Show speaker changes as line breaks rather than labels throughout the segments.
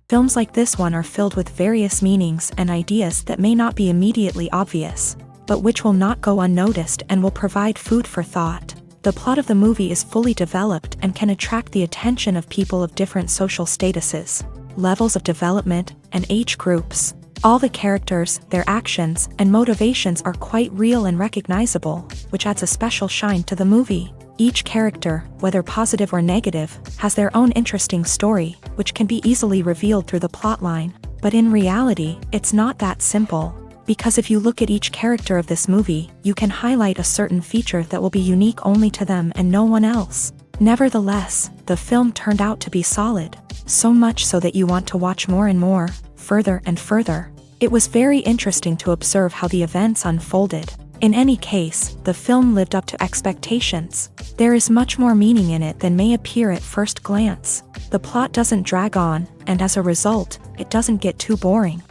Films like this one are filled with various meanings and ideas that may not be immediately obvious, but which will not go unnoticed and will provide food for thought. The plot of the movie is fully developed and can attract the attention of people of different social statuses, levels of development, and age groups. All the characters, their actions, and motivations are quite real and recognizable, which adds a special shine to the movie. Each character, whether positive or negative, has their own interesting story, which can be easily revealed through the plotline. But in reality, it's not that simple. Because if you look at each character of this movie, you can highlight a certain feature that will be unique only to them and no one else. Nevertheless, the film turned out to be solid. So much so that you want to watch more and more, further and further. It was very interesting to observe how the events unfolded. In any case, the film lived up to expectations. There is much more meaning in it than may appear at first glance. The plot doesn't drag on, and as a result, it doesn't get too boring.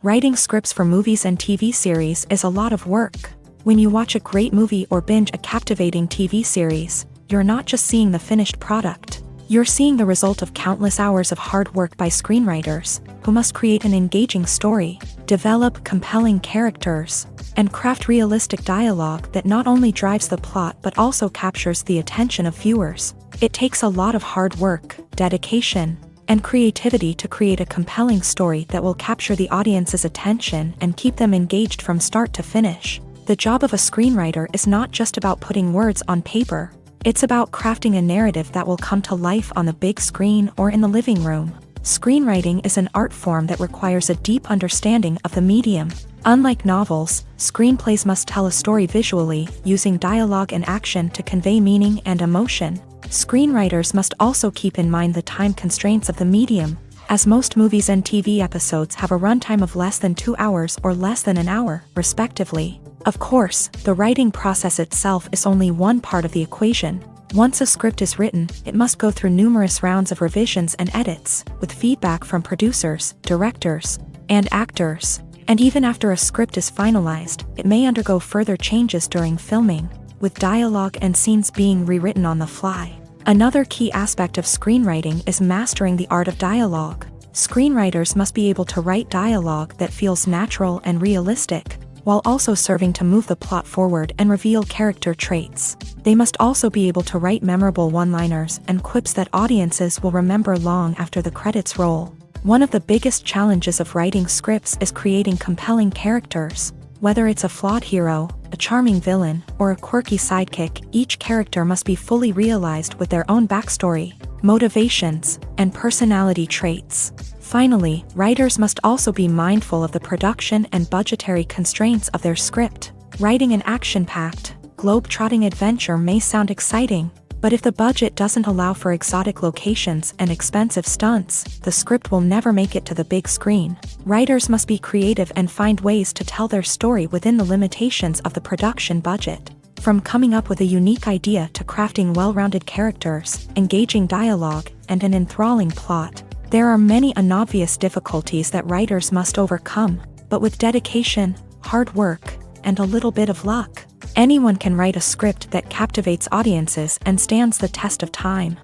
Writing scripts for movies and TV series is a lot of work. When you watch a great movie or binge a captivating TV series, you're not just seeing the finished product. You're seeing the result of countless hours of hard work by screenwriters, who must create an engaging story, develop compelling characters, and craft realistic dialogue that not only drives the plot but also captures the attention of viewers. It takes a lot of hard work, dedication, and creativity to create a compelling story that will capture the audience's attention and keep them engaged from start to finish. The job of a screenwriter is not just about putting words on paper. It's about crafting a narrative that will come to life on the big screen or in the living room. Screenwriting is an art form that requires a deep understanding of the medium. Unlike novels, screenplays must tell a story visually, using dialogue and action to convey meaning and emotion. Screenwriters must also keep in mind the time constraints of the medium, as most movies and TV episodes have a runtime of less than 2 hours or less than an hour, respectively. Of course, the writing process itself is only one part of the equation. Once a script is written, it must go through numerous rounds of revisions and edits, with feedback from producers, directors, and actors. And even after a script is finalized, it may undergo further changes during filming, with dialogue and scenes being rewritten on the fly. Another key aspect of screenwriting is mastering the art of dialogue. Screenwriters must be able to write dialogue that feels natural and realistic, while also serving to move the plot forward and reveal character traits. They must also be able to write memorable one-liners and quips that audiences will remember long after the credits roll. One of the biggest challenges of writing scripts is creating compelling characters. Whether it's a flawed hero, a charming villain, or a quirky sidekick, each character must be fully realized with their own backstory, motivations, and personality traits. Finally, writers must also be mindful of the production and budgetary constraints of their script. Writing an action-packed, globe-trotting adventure may sound exciting, but if the budget doesn't allow for exotic locations and expensive stunts, the script will never make it to the big screen. Writers must be creative and find ways to tell their story within the limitations of the production budget. From coming up with a unique idea to crafting well-rounded characters, engaging dialogue, and an enthralling plot, there are many unobvious difficulties that writers must overcome, but with dedication, hard work, and a little bit of luck, anyone can write a script that captivates audiences and stands the test of time.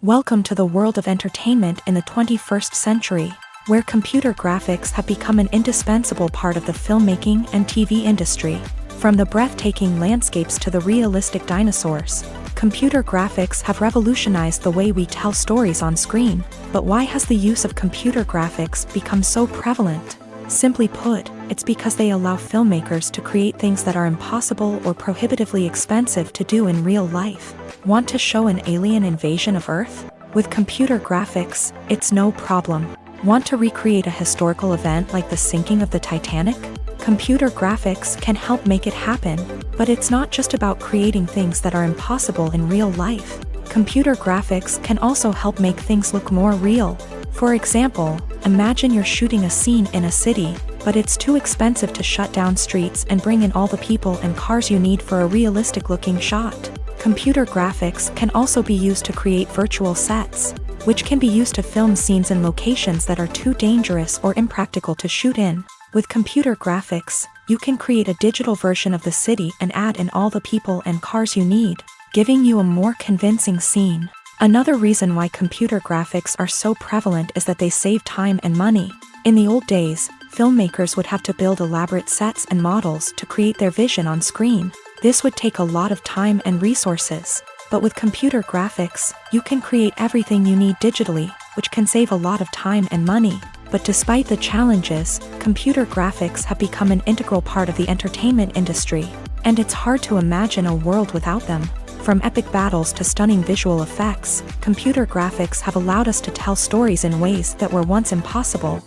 Welcome to the world of entertainment in the 21st century, where computer graphics have become an indispensable part of the filmmaking and TV industry. From the breathtaking landscapes to the realistic dinosaurs, computer graphics have revolutionized the way we tell stories on screen. But why has the use of computer graphics become so prevalent? Simply put, it's because they allow filmmakers to create things that are impossible or prohibitively expensive to do in real life. Want to show an alien invasion of Earth? With computer graphics, it's no problem. Want to recreate a historical event like the sinking of the Titanic? Computer graphics can help make it happen, but it's not just about creating things that are impossible in real life. Computer graphics can also help make things look more real. For example, imagine you're shooting a scene in a city, but it's too expensive to shut down streets and bring in all the people and cars you need for a realistic-looking shot. Computer graphics can also be used to create virtual sets, which can be used to film scenes in locations that are too dangerous or impractical to shoot in. With computer graphics, you can create a digital version of the city and add in all the people and cars you need. giving you a more convincing scene. Another reason why computer graphics are so prevalent is that they save time and money. In the old days, filmmakers would have to build elaborate sets and models to create their vision on screen. This would take a lot of time and resources. But with computer graphics, you can create everything you need digitally, which can save a lot of time and money. But despite the challenges, computer graphics have become an integral part of the entertainment industry, and it's hard to imagine a world without them. From epic battles to stunning visual effects, computer graphics have allowed us to tell stories in ways that were once impossible.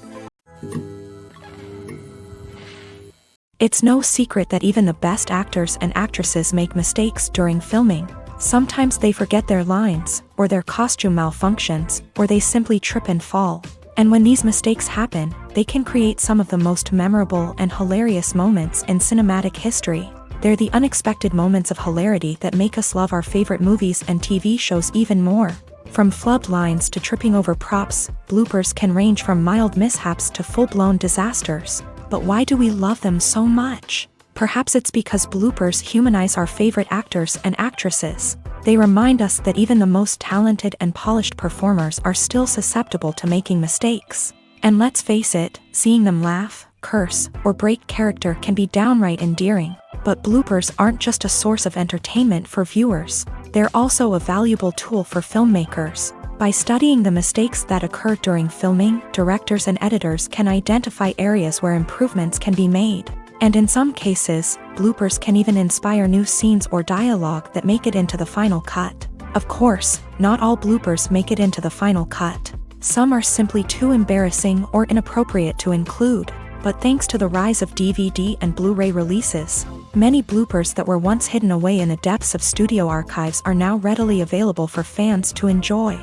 It's no secret that even the best actors and actresses make mistakes during filming. Sometimes they forget their lines, or their costume malfunctions, or they simply trip and fall. And when these mistakes happen, they can create some of the most memorable and hilarious moments in cinematic history. They're the unexpected moments of hilarity that make us love our favorite movies and TV shows even more. From flubbed lines to tripping over props, bloopers can range from mild mishaps to full-blown disasters. But why do we love them so much? Perhaps it's because bloopers humanize our favorite actors and actresses. They remind us that even the most talented and polished performers are still susceptible to making mistakes. And let's face it, seeing them laugh, curse, or break character can be downright endearing. But bloopers aren't just a source of entertainment for viewers. They're also a valuable tool for filmmakers. By studying the mistakes that occur during filming, directors and editors can identify areas where improvements can be made. And in some cases, bloopers can even inspire new scenes or dialogue that make it into the final cut. Of course, not all bloopers make it into the final cut. Some are simply too embarrassing or inappropriate to include. But thanks to the rise of DVD and Blu-ray releases, many bloopers that were once hidden away in the depths of studio archives are now readily available for fans to enjoy.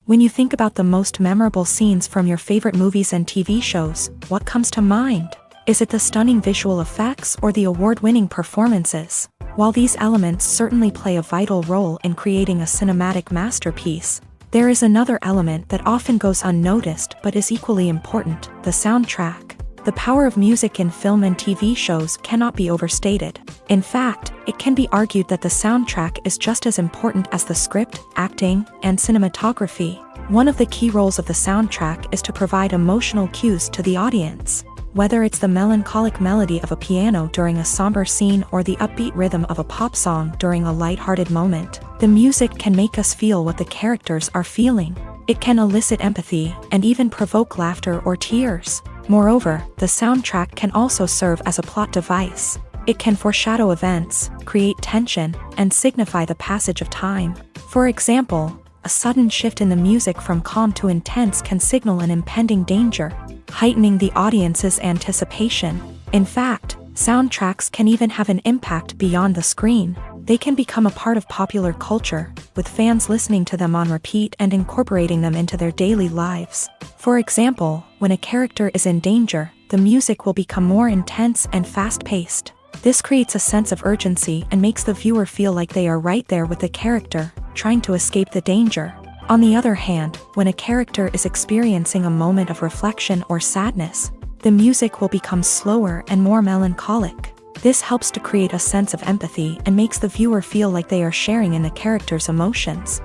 When you think about the most memorable scenes from your favorite movies and TV shows, what comes to mind? Is it the stunning visual effects or the award-winning performances? While these elements certainly play a vital role in creating a cinematic masterpiece, there is another element that often goes unnoticed but is equally important: the soundtrack. The power of music in film and TV shows cannot be overstated. In fact, it can be argued that the soundtrack is just as important as the script, acting, and cinematography. One of the key roles of the soundtrack is to provide emotional cues to the audience. Whether it's the melancholic melody of a piano during a somber scene or the upbeat rhythm of a pop song during a lighthearted moment, the music can make us feel what the characters are feeling. It can elicit empathy and even provoke laughter or tears. Moreover, the soundtrack can also serve as a plot device. It can foreshadow events, create tension, and signify the passage of time. For example, a sudden shift in the music from calm to intense can signal an impending danger, heightening the audience's anticipation. In fact, soundtracks can even have an impact beyond the screen. They can become a part of popular culture, with fans listening to them on repeat and incorporating them into their daily lives. For example, when a character is in danger, the music will become more intense and fast-paced. This creates a sense of urgency and makes the viewer feel like they are right there with the character, trying to escape the danger. On the other hand, when a character is experiencing a moment of reflection or sadness, the music will become slower and more melancholic. This helps to create a sense of empathy and makes the viewer feel like they are sharing in the character's emotions.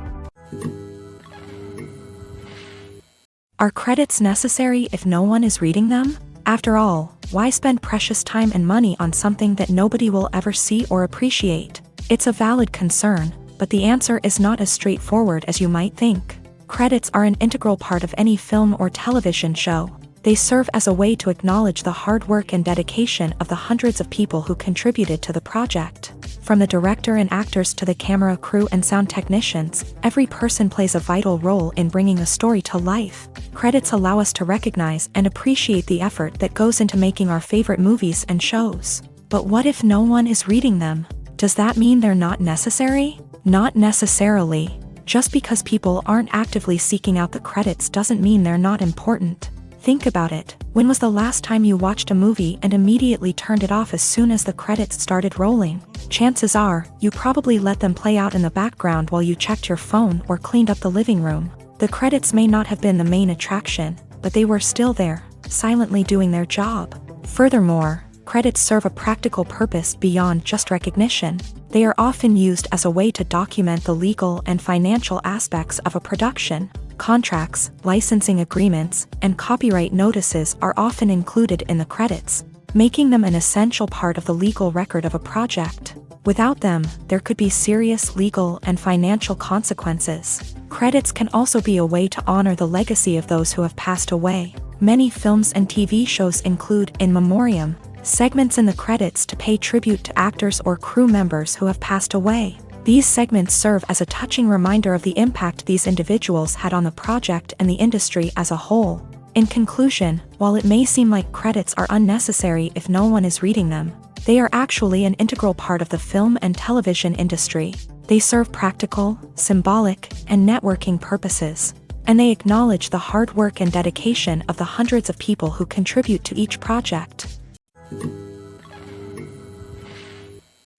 Are credits necessary if no one is reading them? After all, why spend precious time and money on something that nobody will ever see or appreciate? It's a valid concern, but the answer is not as straightforward as you might think. Credits are an integral part of any film or television show. They serve as a way to acknowledge the hard work and dedication of the hundreds of people who contributed to the project. From the director and actors to the camera crew and sound technicians, every person plays a vital role in bringing a story to life. Credits allow us to recognize and appreciate the effort that goes into making our favorite movies and shows. But what if no one is reading them? Does that mean they're not necessary? Not necessarily. Just because people aren't actively seeking out the credits doesn't mean they're not important. Think about it. When was the last time you watched a movie and immediately turned it off as soon as the credits started rolling? Chances are, you probably let them play out in the background while you checked your phone or cleaned up the living room. The credits may not have been the main attraction, but they were still there, silently doing their job. Furthermore, credits serve a practical purpose beyond just recognition. They are often used as a way to document the legal and financial aspects of a production. Contracts, licensing agreements, and copyright notices are often included in the credits, making them an essential part of the legal record of a project. Without them, there could be serious legal and financial consequences. Credits can also be a way to honor the legacy of those who have passed away. Many films and TV shows include in memoriam segments in the credits to pay tribute to actors or crew members who have passed away. These segments serve as a touching reminder of the impact these individuals had on the project and the industry as a whole. In conclusion, while it may seem like credits are unnecessary if no one is reading them, they are actually an integral part of the film and television industry. They serve practical, symbolic, and networking purposes, and they acknowledge the hard work and dedication of the hundreds of people who contribute to each project.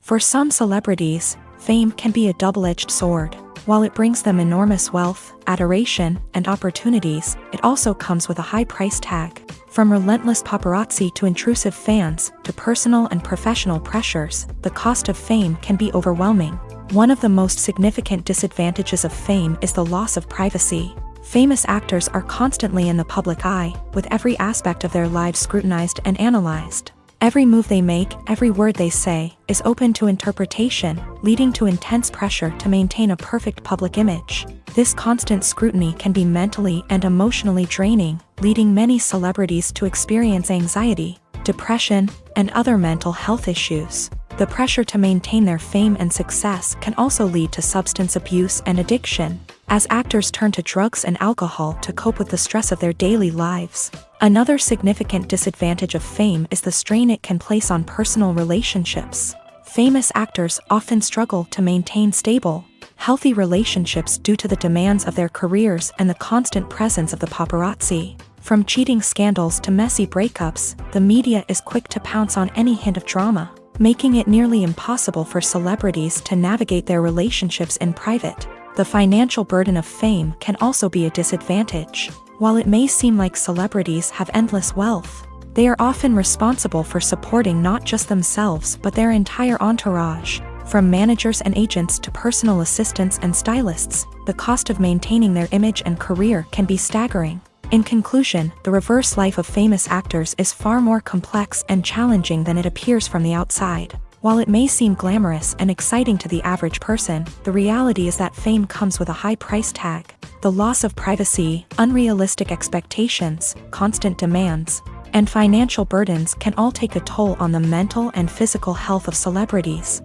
For some celebrities, fame can be a double-edged sword. While it brings them enormous wealth, adoration, and opportunities, it also comes with a high price tag. From relentless paparazzi to intrusive fans, to personal and professional pressures, the cost of fame can be overwhelming. One of the most significant disadvantages of fame is the loss of privacy. Famous actors are constantly in the public eye, with every aspect of their lives scrutinized and analyzed. Every move they make, every word they say, is open to interpretation, leading to intense pressure to maintain a perfect public image. This constant scrutiny can be mentally and emotionally draining, leading many celebrities to experience anxiety, depression, and other mental health issues. The pressure to maintain their fame and success can also lead to substance abuse and addiction, as actors turn to drugs and alcohol to cope with the stress of their daily lives. Another significant disadvantage of fame is the strain it can place on personal relationships. Famous actors often struggle to maintain stable, healthy relationships due to the demands of their careers and the constant presence of the paparazzi. From cheating scandals to messy breakups, the media is quick to pounce on any hint of drama, making it nearly impossible for celebrities to navigate their relationships in private. The financial burden of fame can also be a disadvantage. While it may seem like celebrities have endless wealth, they are often responsible for supporting not just themselves but their entire entourage. From managers and agents to personal assistants and stylists, the cost of maintaining their image and career can be staggering. In conclusion, the reverse life of famous actors is far more complex and challenging than it appears from the outside. While it may seem glamorous and exciting to the average person, the reality is that fame comes with a high price tag. The loss of privacy, unrealistic expectations, constant demands, and financial burdens can all take a toll on the mental and physical health of celebrities.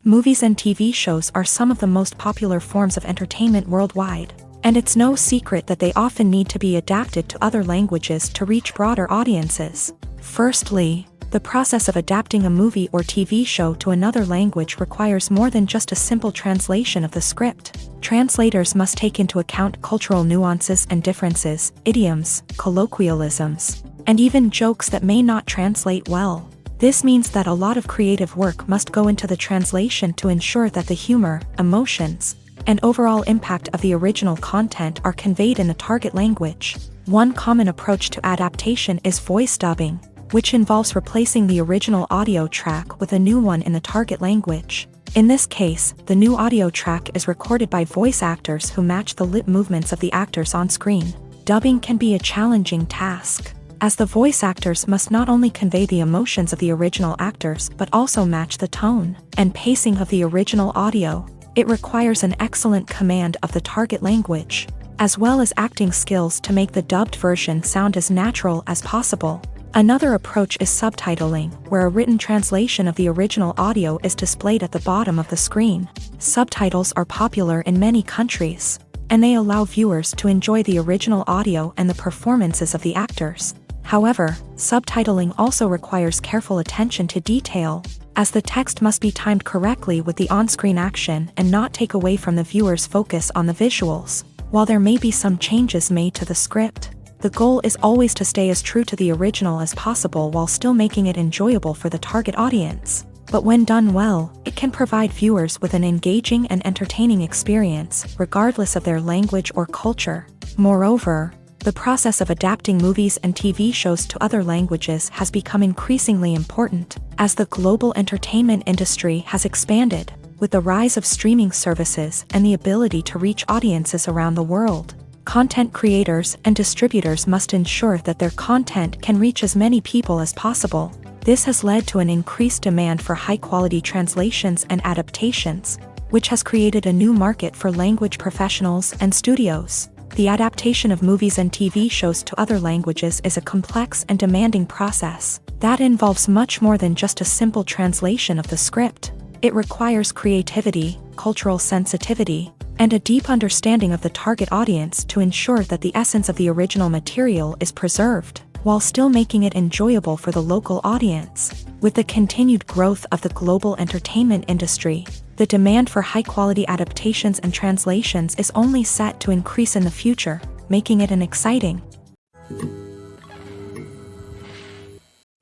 Movies and TV shows are some of the most popular forms of entertainment worldwide, and it's no secret that they often need to be adapted to other languages to reach broader audiences. Firstly, the process of adapting a movie or TV show to another language requires more than just a simple translation of the script. Translators must take into account cultural nuances and differences, idioms, colloquialisms, and even jokes that may not translate well. This means that a lot of creative work must go into the translation to ensure that the humor, emotions, and overall impact of the original content are conveyed in the target language. One common approach to adaptation is voice dubbing, which involves replacing the original audio track with a new one in the target language. In this case, the new audio track is recorded by voice actors who match the lip movements of the actors on screen. Dubbing can be a challenging task, as the voice actors must not only convey the emotions of the original actors but also match the tone and pacing of the original audio. It requires an excellent command of the target language, as well as acting skills to make the dubbed version sound as natural as possible. Another approach is subtitling, where a written translation of the original audio is displayed at the bottom of the screen. Subtitles are popular in many countries, and they allow viewers to enjoy the original audio and the performances of the actors. However, subtitling also requires careful attention to detail, as the text must be timed correctly with the on-screen action and not take away from the viewer's focus on the visuals. While there may be some changes made to the script, the goal is always to stay as true to the original as possible while still making it enjoyable for the target audience. But when done well, it can provide viewers with an engaging and entertaining experience, regardless of their language or culture. Moreover, The process of adapting movies and TV shows to other languages has become increasingly important as the global entertainment industry has expanded, with the rise of streaming services and the ability to reach audiences around the world. Content creators and distributors must ensure that their content can reach as many people as possible. This has led to an increased demand for high-quality translations and adaptations, which has created a new market for language professionals and studios. The adaptation of movies and TV shows to other languages is a complex and demanding process that involves much more than just a simple translation of the script. It requires creativity, cultural sensitivity, and a deep understanding of the target audience to ensure that the essence of the original material is preserved, while still making it enjoyable for the local audience. With the continued growth of the global entertainment industry, the demand for high-quality adaptations and translations is only set to increase in the future, making it an exciting.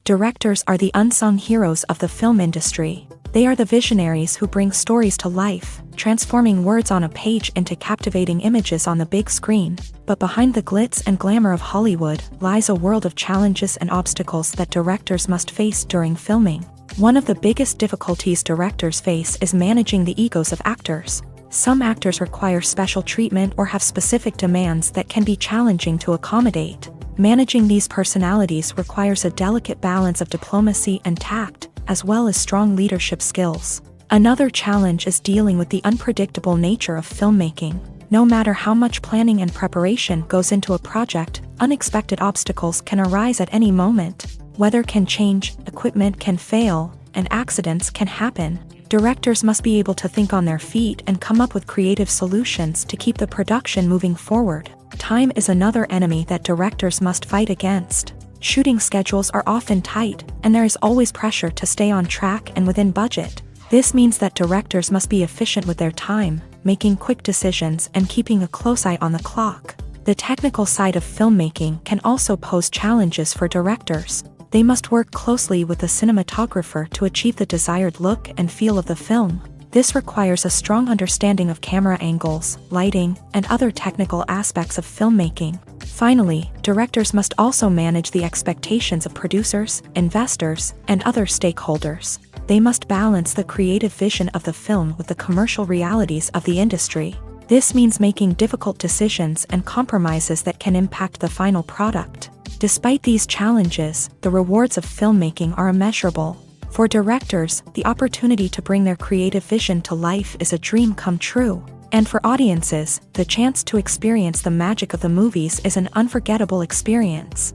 Directors are the unsung heroes of the film industry. They are the visionaries who bring stories to life, transforming words on a page into captivating images on the big screen. But behind the glitz and glamour of Hollywood lies a world of challenges and obstacles that directors must face during filming. One of the biggest difficulties directors face is managing the egos of actors. Some actors require special treatment or have specific demands that can be challenging to accommodate. Managing these personalities requires a delicate balance of diplomacy and tact, as well as strong leadership skills. Another challenge is dealing with the unpredictable nature of filmmaking. No matter how much planning and preparation goes into a project, unexpected obstacles can arise at any moment. Weather can change, equipment can fail, and accidents can happen. Directors must be able to think on their feet and come up with creative solutions to keep the production moving forward. Time is another enemy that directors must fight against. Shooting schedules are often tight, and there is always pressure to stay on track and within budget. This means that directors must be efficient with their time, making quick decisions and keeping a close eye on the clock. The technical side of filmmaking can also pose challenges for directors. They must work closely with the cinematographer to achieve the desired look and feel of the film. This requires a strong understanding of camera angles, lighting, and other technical aspects of filmmaking. Finally, directors must also manage the expectations of producers, investors, and other stakeholders. They must balance the creative vision of the film with the commercial realities of the industry. This means making difficult decisions and compromises that can impact the final product. Despite these challenges, the rewards of filmmaking are immeasurable. For directors, the opportunity to bring their creative vision to life is a dream come true. And for audiences, the chance to experience the magic of the movies is an unforgettable experience.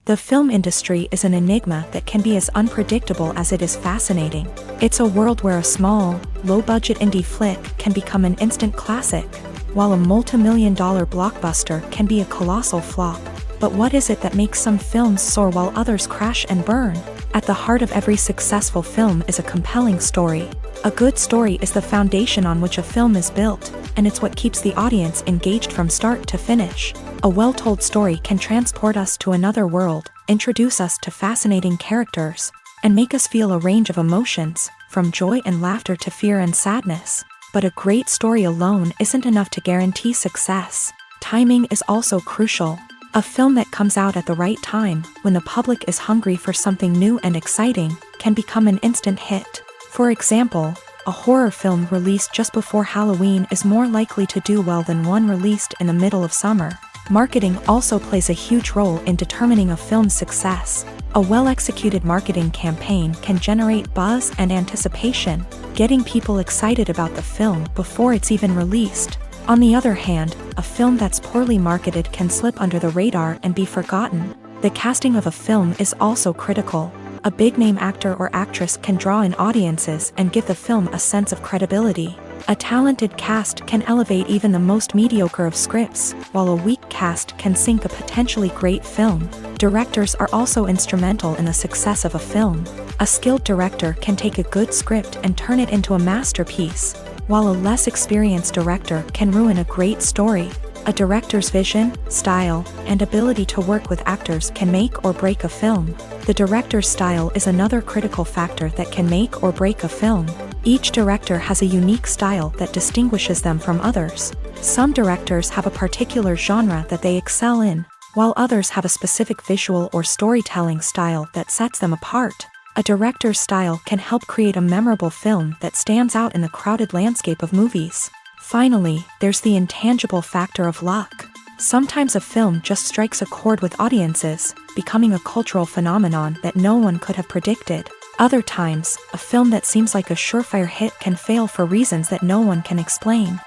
The film industry is an enigma that can be as unpredictable as it is fascinating. It's a world where a small, low-budget indie flick can become an instant classic, while a multi-million-dollar blockbuster can be a colossal flop. But what is it that makes some films soar while others crash and burn? At the heart of every successful film is a compelling story. A good story is the foundation on which a film is built, and it's what keeps the audience engaged from start to finish. A well-told story can transport us to another world, introduce us to fascinating characters, and make us feel a range of emotions, from joy and laughter to fear and sadness. But a great story alone isn't enough to guarantee success. Timing is also crucial. A film that comes out at the right time, when the public is hungry for something new and exciting, can become an instant hit. For example, a horror film released just before Halloween is more likely to do well than one released in the middle of summer. Marketing also plays a huge role in determining a film's success. A well-executed marketing campaign can generate buzz and anticipation, getting people excited about the film before it's even released. On the other hand, a film that's poorly marketed can slip under the radar and be forgotten. The casting of a film is also critical. A big-name actor or actress can draw in audiences and give the film a sense of credibility. A talented cast can elevate even the most mediocre of scripts, while a weak cast can sink a potentially great film. Directors are also instrumental in the success of a film. A skilled director can take a good script and turn it into a masterpiece, while a less experienced director can ruin a great story. A director's vision, style, and ability to work with actors can make or break a film. The director's style is another critical factor that can make or break a film. Each director has a unique style that distinguishes them from others. Some directors have a particular genre that they excel in, while others have a specific visual or storytelling style that sets them apart. A director's style can help create a memorable film that stands out in the crowded landscape of movies. Finally, there's the intangible factor of luck. Sometimes a film just strikes a chord with audiences, becoming a cultural phenomenon that no one could have predicted. Other times, a film that seems like a surefire hit can fail for reasons that no one can explain.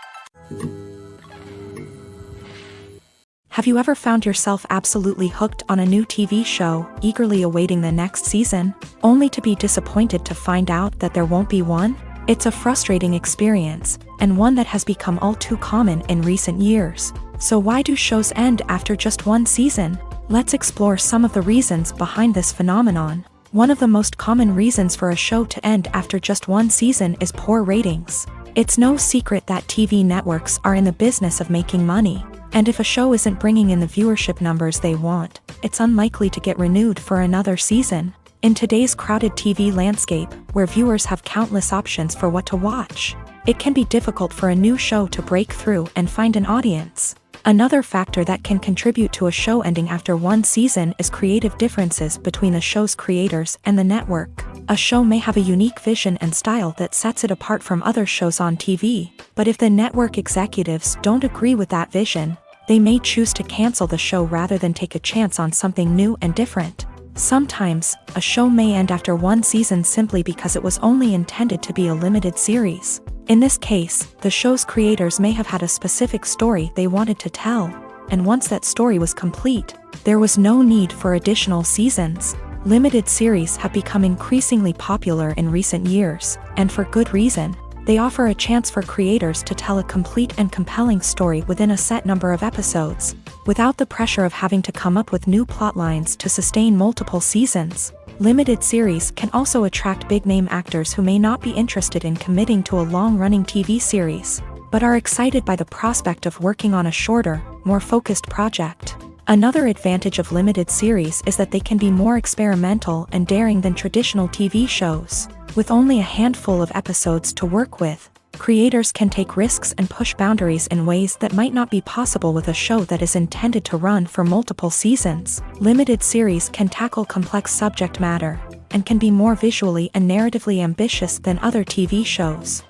Have you ever found yourself absolutely hooked on a new TV show, eagerly awaiting the next season, only to be disappointed to find out that there won't be one? It's a frustrating experience, and one that has become all too common in recent years. So why do shows end after just one season? Let's explore some of the reasons behind this phenomenon. One of the most common reasons for a show to end after just one season is poor ratings. It's no secret that TV networks are in the business of making money. And if a show isn't bringing in the viewership numbers they want, it's unlikely to get renewed for another season. In today's crowded TV landscape, where viewers have countless options for what to watch, it can be difficult for a new show to break through and find an audience. Another factor that can contribute to a show ending after one season is creative differences between the show's creators and the network. A show may have a unique vision and style that sets it apart from other shows on TV, but if the network executives don't agree with that vision, they may choose to cancel the show rather than take a chance on something new and different. Sometimes, a show may end after one season simply because it was only intended to be a limited series. In this case, the show's creators may have had a specific story they wanted to tell, and once that story was complete, there was no need for additional seasons. Limited series have become increasingly popular in recent years, and for good reason. They offer a chance for creators to tell a complete and compelling story within a set number of episodes, without the pressure of having to come up with new plotlines to sustain multiple seasons. Limited series can also attract big-name actors who may not be interested in committing to a long-running TV series, but are excited by the prospect of working on a shorter, more focused project. Another advantage of limited series is that they can be more experimental and daring than traditional TV shows. With only a handful of episodes to work with, creators can take risks and push boundaries in ways that might not be possible with a show that is intended to run for multiple seasons. Limited series can tackle complex subject matter, and can be more visually and narratively ambitious than other TV shows.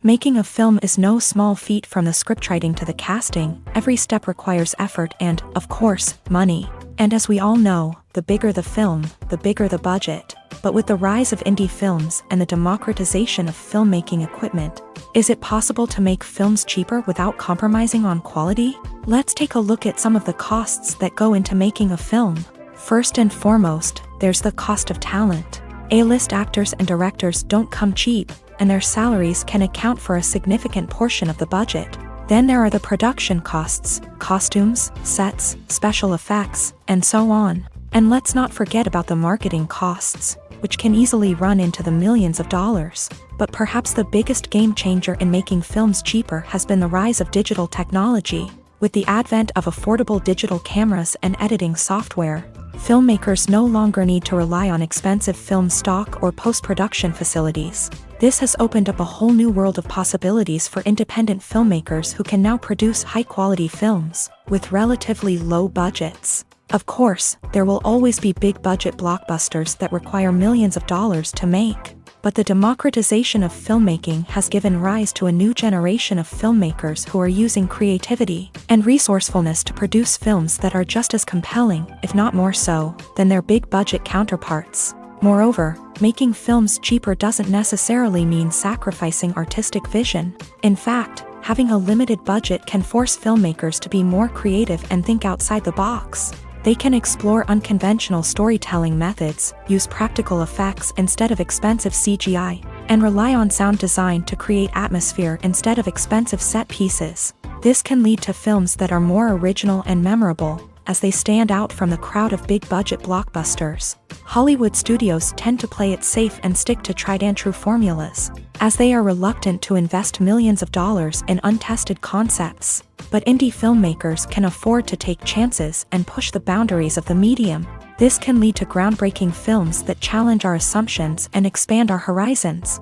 Making a film is no small feat. From the scriptwriting to the casting, every step requires effort and, of course, money. And as we all know, the bigger the film, the bigger the budget. But with the rise of indie films and the democratization of filmmaking equipment, is it possible to make films cheaper without compromising on quality? Let's take a look at some of the costs that go into making a film. First and foremost, there's the cost of talent. A-list actors and directors don't come cheap, and their salaries can account for a significant portion of the budget. Then there are the production costs, costumes, sets, special effects, and so on. And let's not forget about the marketing costs, which can easily run into the millions of dollars. But perhaps the biggest game changer in making films cheaper has been the rise of digital technology. With the advent of affordable digital cameras and editing software, filmmakers no longer need to rely on expensive film stock or post-production facilities. This has opened up a whole new world of possibilities for independent filmmakers who can now produce high-quality films with relatively low budgets. Of course, there will always be big-budget blockbusters that require millions of dollars to make. But the democratization of filmmaking has given rise to a new generation of filmmakers who are using creativity and resourcefulness to produce films that are just as compelling, if not more so, than their big-budget counterparts. Moreover, making films cheaper doesn't necessarily mean sacrificing artistic vision. In fact, having a limited budget can force filmmakers to be more creative and think outside the box. They can explore unconventional storytelling methods, use practical effects instead of expensive CGI, and rely on sound design to create atmosphere instead of expensive set pieces. This can lead to films that are more original and memorable, as they stand out from the crowd of big-budget blockbusters. Hollywood studios tend to play it safe and stick to tried-and-true formulas, as they are reluctant to invest millions of dollars in untested concepts. But indie filmmakers can afford to take chances and push the boundaries of the medium. This can lead to groundbreaking films that challenge our assumptions and expand our horizons.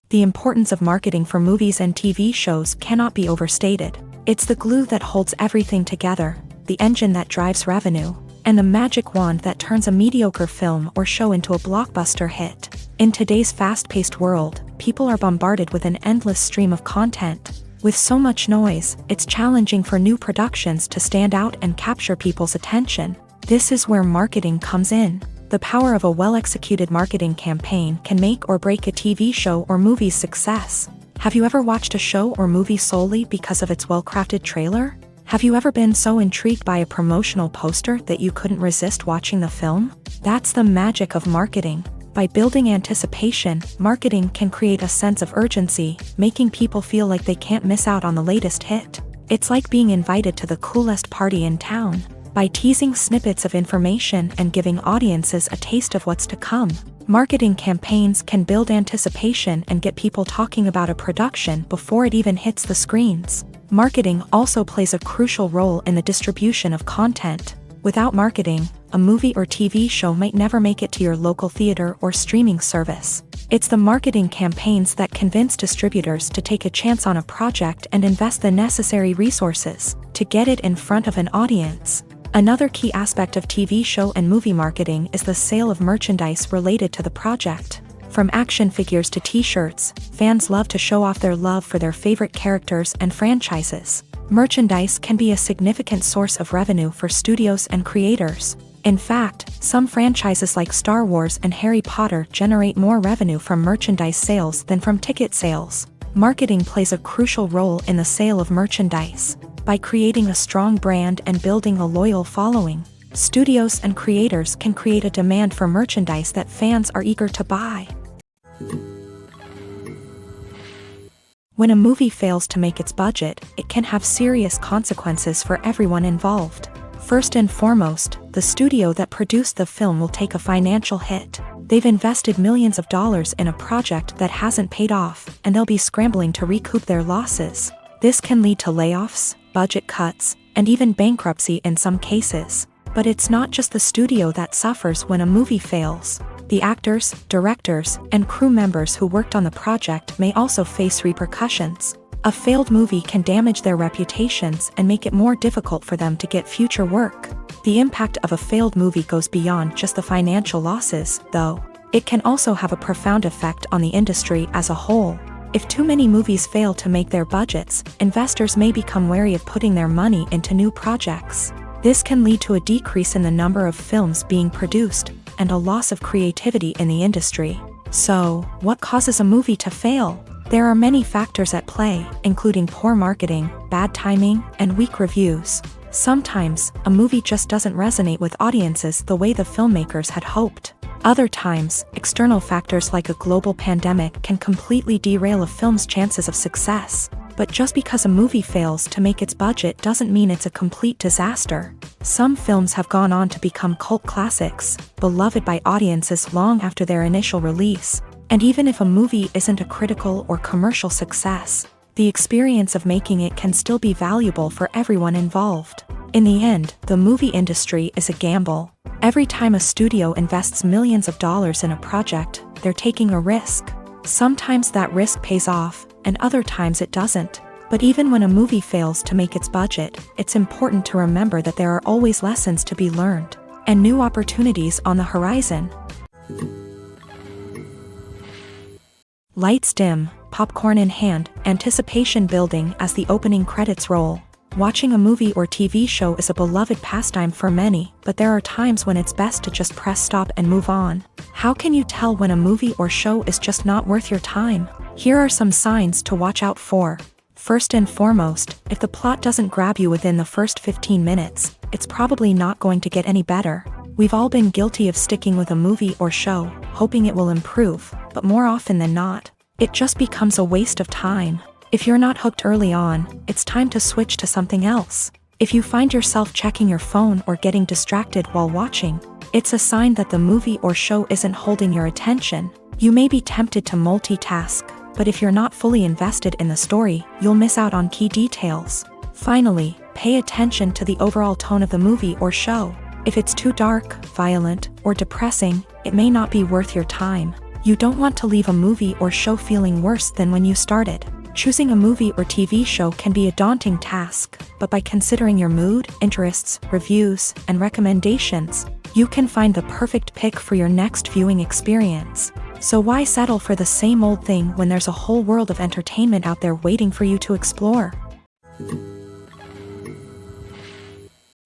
The importance of marketing for movies and TV shows cannot be overstated. It's the glue that holds everything together, the engine that drives revenue, and the magic wand that turns a mediocre film or show into a blockbuster hit. In today's fast-paced world, people are bombarded with an endless stream of content. With so much noise, it's challenging for new productions to stand out and capture people's attention. This is where marketing comes in. The power of a well-executed marketing campaign can make or break a TV show or movie's success. Have you ever watched a show or movie solely because of its well-crafted trailer? Have you ever been so intrigued by a promotional poster that you couldn't resist watching the film? That's the magic of marketing. By building anticipation, marketing can create a sense of urgency, making people feel like they can't miss out on the latest hit. It's like being invited to the coolest party in town. By teasing snippets of information and giving audiences a taste of what's to come, marketing campaigns can build anticipation and get people talking about a production before it even hits the screens. Marketing also plays a crucial role in the distribution of content. Without marketing, a movie or TV show might never make it to your local theater or streaming service. It's the marketing campaigns that convince distributors to take a chance on a project and invest the necessary resources to get it in front of an audience. Another key aspect of TV show and movie marketing is the sale of merchandise related to the project. From action figures to t-shirts, fans love to show off their love for their favorite characters and franchises. Merchandise can be a significant source of revenue for studios and creators. In fact, some franchises like Star Wars and Harry Potter generate more revenue from merchandise sales than from ticket sales. Marketing plays a crucial role in the sale of merchandise. By creating a strong brand and building a loyal following, studios and creators can create a demand for merchandise that fans are eager to buy. When a movie fails to make its budget, it can have serious consequences for everyone involved. First and foremost, the studio that produced the film will take a financial hit. They've invested millions of dollars in a project that hasn't paid off, and they'll be scrambling to recoup their losses. This can lead to layoffs, budget cuts, and even bankruptcy in some cases. But it's not just the studio that suffers when a movie fails. The actors, directors, and crew members who worked on the project may also face repercussions. A failed movie can damage their reputations and make it more difficult for them to get future work. The impact of a failed movie goes beyond just the financial losses, though. It can also have a profound effect on the industry as a whole. If too many movies fail to make their budgets, investors may become wary of putting their money into new projects. This can lead to a decrease in the number of films being produced, and a loss of creativity in the industry. So, what causes a movie to fail? There are many factors at play, including poor marketing, bad timing, and weak reviews. Sometimes, a movie just doesn't resonate with audiences the way the filmmakers had hoped. Other times, external factors like a global pandemic can completely derail a film's chances of success. But just because a movie fails to make its budget doesn't mean it's a complete disaster. Some films have gone on to become cult classics, beloved by audiences long after their initial release. And even if a movie isn't a critical or commercial success, the experience of making it can still be valuable for everyone involved. In the end, the movie industry is a gamble. Every time a studio invests millions of dollars in a project, they're taking a risk. Sometimes that risk pays off, and other times it doesn't. But even when a movie fails to make its budget, it's important to remember that there are always lessons to be learned, and new opportunities on the horizon. Lights dim, popcorn in hand, anticipation building as the opening credits roll. Watching a movie or TV show is a beloved pastime for many, but there are times when it's best to just press stop and move on. How can you tell when a movie or show is just not worth your time? Here are some signs to watch out for. First and foremost, if the plot doesn't grab you within the first 15 minutes, it's probably not going to get any better. We've all been guilty of sticking with a movie or show, hoping it will improve, but more often than not, it just becomes a waste of time. If you're not hooked early on, it's time to switch to something else. If you find yourself checking your phone or getting distracted while watching, it's a sign that the movie or show isn't holding your attention. You may be tempted to multitask, but if you're not fully invested in the story, you'll miss out on key details. Finally, pay attention to the overall tone of the movie or show. If it's too dark, violent, or depressing, it may not be worth your time. You don't want to leave a movie or show feeling worse than when you started. Choosing a movie or TV show can be a daunting task, but by considering your mood, interests, reviews, and recommendations, you can find the perfect pick for your next viewing experience. So why settle for the same old thing when there's a whole world of entertainment out there waiting for you to explore?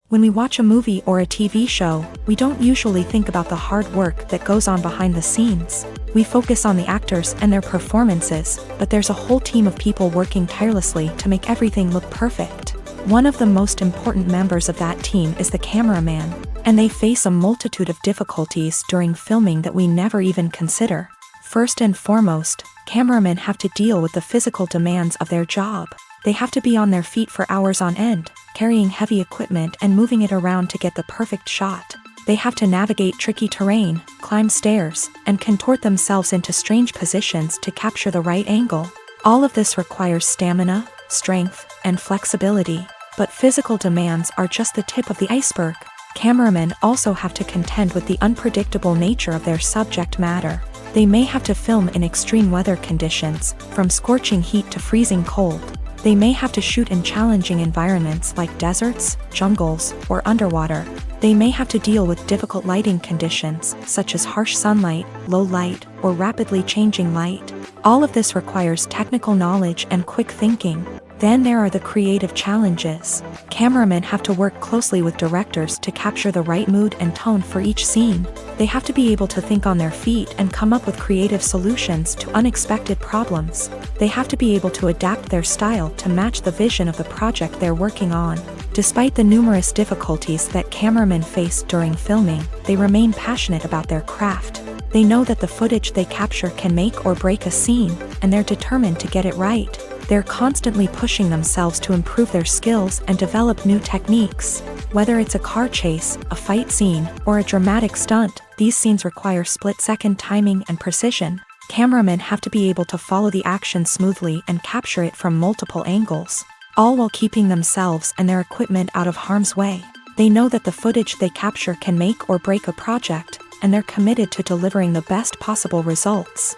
When we watch a movie or a TV show, we don't usually think about the hard work that goes on behind the scenes. We focus on the actors and their performances, but there's a whole team of people working tirelessly to make everything look perfect. One of the most important members of that team is the cameraman, and they face a multitude of difficulties during filming that we never even consider. First and foremost, cameramen have to deal with the physical demands of their job. They have to be on their feet for hours on end, carrying heavy equipment and moving it around to get the perfect shot. They have to navigate tricky terrain, climb stairs, and contort themselves into strange positions to capture the right angle. All of this requires stamina, strength, and flexibility. But physical demands are just the tip of the iceberg. Cameramen also have to contend with the unpredictable nature of their subject matter. They may have to film in extreme weather conditions, from scorching heat to freezing cold. They may have to shoot in challenging environments like deserts, jungles, or underwater. They may have to deal with difficult lighting conditions, such as harsh sunlight, low light, or rapidly changing light. All of this requires technical knowledge and quick thinking. Then there are the creative challenges. Cameramen have to work closely with directors to capture the right mood and tone for each scene. They have to be able to think on their feet and come up with creative solutions to unexpected problems. They have to be able to adapt their style to match the vision of the project they're working on. Despite the numerous difficulties that cameramen face during filming, they remain passionate about their craft. They know that the footage they capture can make or break a scene, and they're determined to get it right. They're constantly pushing themselves to improve their skills and develop new techniques. Whether it's a car chase, a fight scene, or a dramatic stunt, these scenes require split-second timing and precision. Cameramen have to be able to follow the action smoothly and capture it from multiple angles, all while keeping themselves and their equipment out of harm's way. They know that the footage they capture can make or break a project, and they're committed to delivering the best possible results.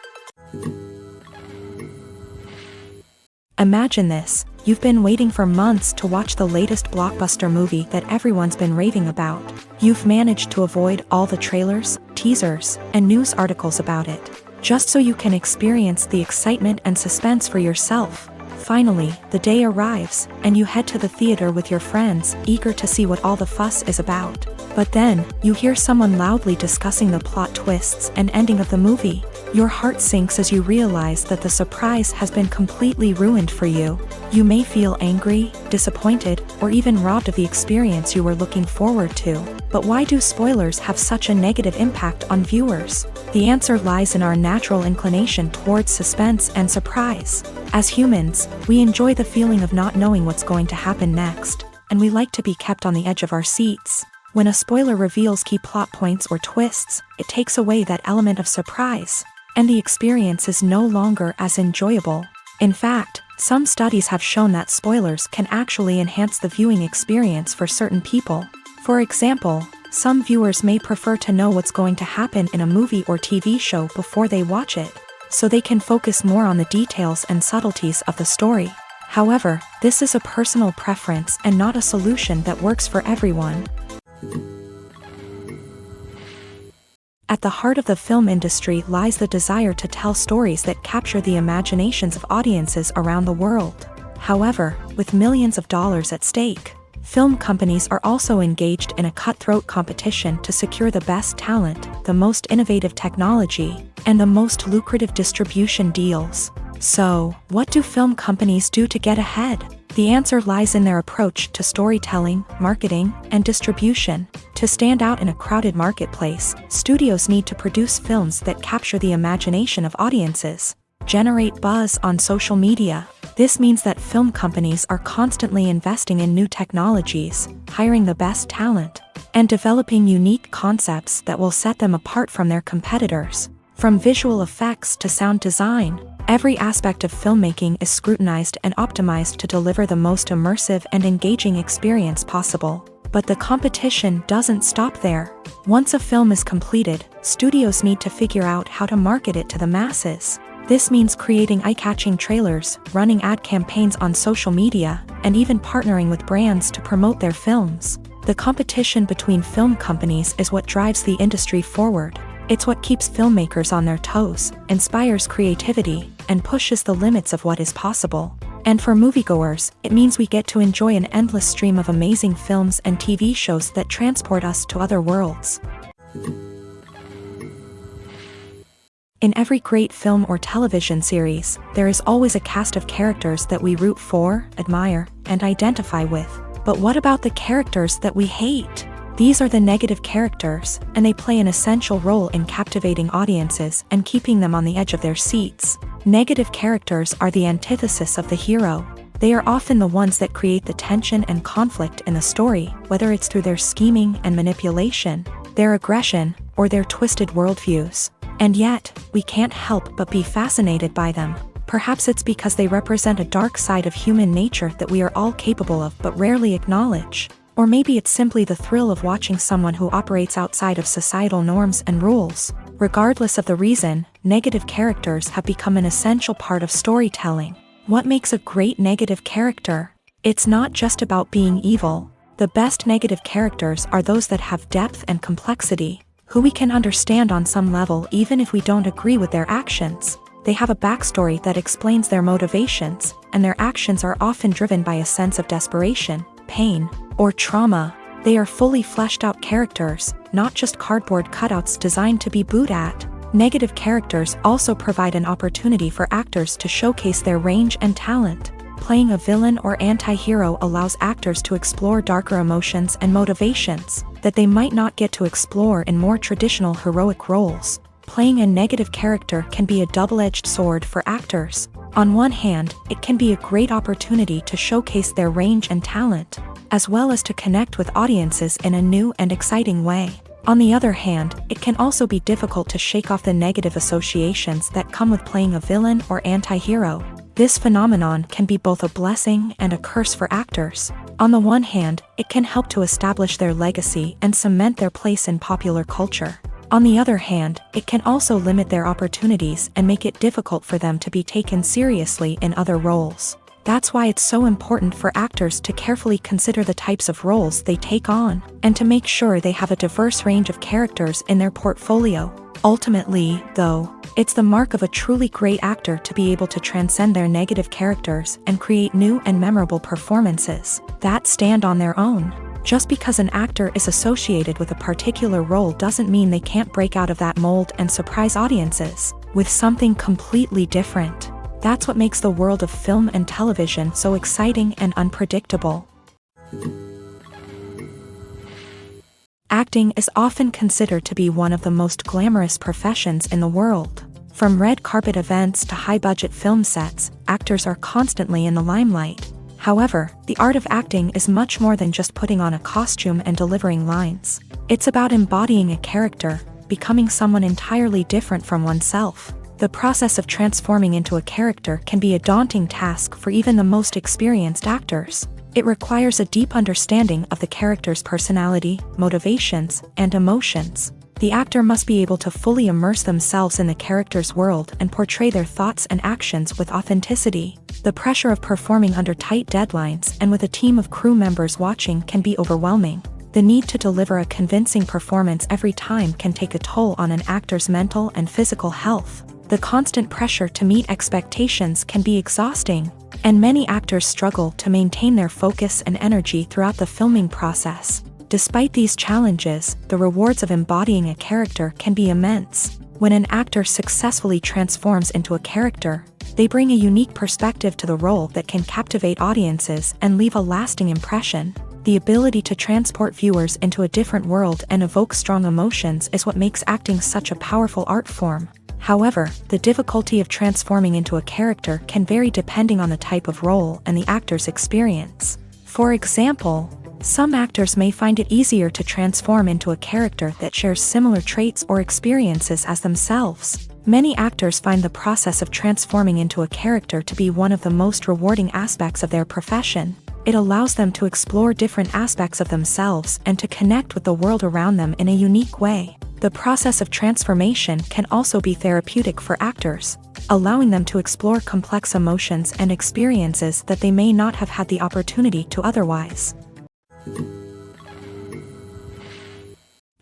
Imagine this: you've been waiting for months to watch the latest blockbuster movie that everyone's been raving about. You've managed to avoid all the trailers, teasers, and news articles about it, just so you can experience the excitement and suspense for yourself. Finally, the day arrives, and you head to the theater with your friends, eager to see what all the fuss is about. But then, you hear someone loudly discussing the plot twists and ending of the movie. Your heart sinks as you realize that the surprise has been completely ruined for you. You may feel angry, disappointed, or even robbed of the experience you were looking forward to. But why do spoilers have such a negative impact on viewers? The answer lies in our natural inclination towards suspense and surprise. As humans, we enjoy the feeling of not knowing what's going to happen next, and we like to be kept on the edge of our seats. When a spoiler reveals key plot points or twists, it takes away that element of surprise, and the experience is no longer as enjoyable. In fact, some studies have shown that spoilers can actually enhance the viewing experience for certain people. For example, some viewers may prefer to know what's going to happen in a movie or TV show before they watch it, so they can focus more on the details and subtleties of the story. However, this is a personal preference and not a solution that works for everyone. At the heart of the film industry lies the desire to tell stories that capture the imaginations of audiences around the world. However, with millions of dollars at stake, film companies are also engaged in a cutthroat competition to secure the best talent, the most innovative technology, and the most lucrative distribution deals. So, what do film companies do to get ahead? The answer lies in their approach to storytelling, marketing, and distribution. To stand out in a crowded marketplace, studios need to produce films that capture the imagination of audiences, generate buzz on social media. This means that film companies are constantly investing in new technologies, hiring the best talent, and developing unique concepts that will set them apart from their competitors. From visual effects to sound design, Every aspect of filmmaking is scrutinized and optimized to deliver the most immersive and engaging experience possible. But the competition doesn't stop there. Once a film is completed, studios need to figure out how to market it to the masses. This means creating eye-catching trailers, running ad campaigns on social media, and even partnering with brands to promote their films. The competition between film companies is what drives the industry forward. It's what keeps filmmakers on their toes, inspires creativity, and pushes the limits of what is possible. And for moviegoers, it means we get to enjoy an endless stream of amazing films and TV shows that transport us to other worlds. In every great film or television series, there is always a cast of characters that we root for, admire, and identify with. But what about the characters that we hate? These are the negative characters, and they play an essential role in captivating audiences and keeping them on the edge of their seats. Negative characters are the antithesis of the hero. They are often the ones that create the tension and conflict in the story, whether it's through their scheming and manipulation, their aggression, or their twisted worldviews. And yet, we can't help but be fascinated by them. Perhaps it's because they represent a dark side of human nature that we are all capable of but rarely acknowledge. Or maybe it's simply the thrill of watching someone who operates outside of societal norms and rules. Regardless of the reason, negative characters have become an essential part of storytelling. What makes a great negative character? It's not just about being evil. The best negative characters are those that have depth and complexity, who we can understand on some level even if we don't agree with their actions. They have a backstory that explains their motivations, and their actions are often driven by a sense of desperation, pain, or trauma. They are fully fleshed out characters, not just cardboard cutouts designed to be booed at. Negative characters also provide an opportunity for actors to showcase their range and talent. Playing a villain or anti-hero allows actors to explore darker emotions and motivations that they might not get to explore in more traditional heroic roles. Playing a negative character can be a double-edged sword for actors. On one hand, it can be a great opportunity to showcase their range and talent, as well as to connect with audiences in a new and exciting way. On the other hand, it can also be difficult to shake off the negative associations that come with playing a villain or anti-hero. This phenomenon can be both a blessing and a curse for actors. On the one hand, it can help to establish their legacy and cement their place in popular culture. On the other hand, it can also limit their opportunities and make it difficult for them to be taken seriously in other roles. That's why it's so important for actors to carefully consider the types of roles they take on, and to make sure they have a diverse range of characters in their portfolio. Ultimately, though, it's the mark of a truly great actor to be able to transcend their negative characters and create new and memorable performances that stand on their own. Just because an actor is associated with a particular role doesn't mean they can't break out of that mold and surprise audiences with something completely different. That's what makes the world of film and television so exciting and unpredictable. Acting is often considered to be one of the most glamorous professions in the world. From red carpet events to high-budget film sets, actors are constantly in the limelight. However, the art of acting is much more than just putting on a costume and delivering lines. It's about embodying a character, becoming someone entirely different from oneself. The process of transforming into a character can be a daunting task for even the most experienced actors. It requires a deep understanding of the character's personality, motivations, and emotions. The actor must be able to fully immerse themselves in the character's world and portray their thoughts and actions with authenticity. The pressure of performing under tight deadlines and with a team of crew members watching can be overwhelming. The need to deliver a convincing performance every time can take a toll on an actor's mental and physical health. The constant pressure to meet expectations can be exhausting, and many actors struggle to maintain their focus and energy throughout the filming process. Despite these challenges, the rewards of embodying a character can be immense. When an actor successfully transforms into a character, they bring a unique perspective to the role that can captivate audiences and leave a lasting impression. The ability to transport viewers into a different world and evoke strong emotions is what makes acting such a powerful art form. However, the difficulty of transforming into a character can vary depending on the type of role and the actor's experience. For example, some actors may find it easier to transform into a character that shares similar traits or experiences as themselves. Many actors find the process of transforming into a character to be one of the most rewarding aspects of their profession. It allows them to explore different aspects of themselves and to connect with the world around them in a unique way. The process of transformation can also be therapeutic for actors, allowing them to explore complex emotions and experiences that they may not have had the opportunity to otherwise.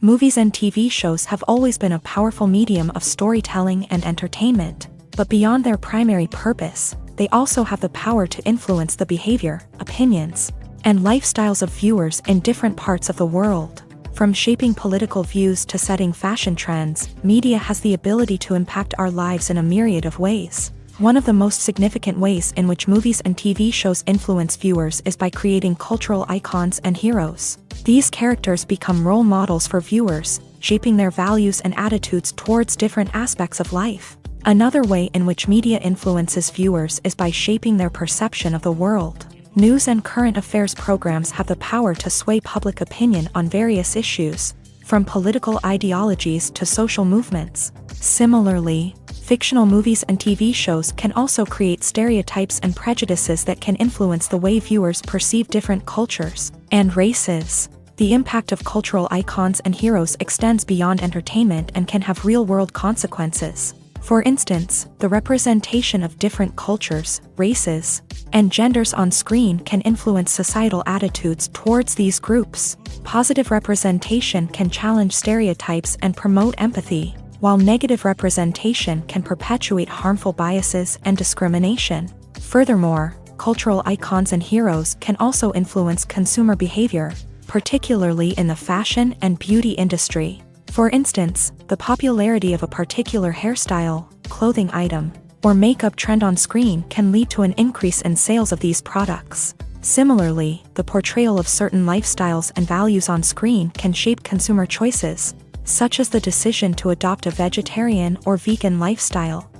Movies and TV shows have always been a powerful medium of storytelling and entertainment, but beyond their primary purpose, they also have the power to influence the behavior, opinions, and lifestyles of viewers in different parts of the world. From shaping political views to setting fashion trends, media has the ability to impact our lives in a myriad of ways. One of the most significant ways in which movies and TV shows influence viewers is by creating cultural icons and heroes. These characters become role models for viewers, shaping their values and attitudes towards different aspects of life. Another way in which media influences viewers is by shaping their perception of the world. News and current affairs programs have the power to sway public opinion on various issues, from political ideologies to social movements. Similarly, fictional movies and TV shows can also create stereotypes and prejudices that can influence the way viewers perceive different cultures and races. The impact of cultural icons and heroes extends beyond entertainment and can have real-world consequences. For instance, the representation of different cultures, races, and genders on screen can influence societal attitudes towards these groups. Positive representation can challenge stereotypes and promote empathy, while negative representation can perpetuate harmful biases and discrimination. Furthermore, cultural icons and heroes can also influence consumer behavior, particularly in the fashion and beauty industry. For instance, the popularity of a particular hairstyle, clothing item, or makeup trend on screen can lead to an increase in sales of these products. Similarly, the portrayal of certain lifestyles and values on screen can shape consumer choices, such as the decision to adopt a vegetarian or vegan lifestyle.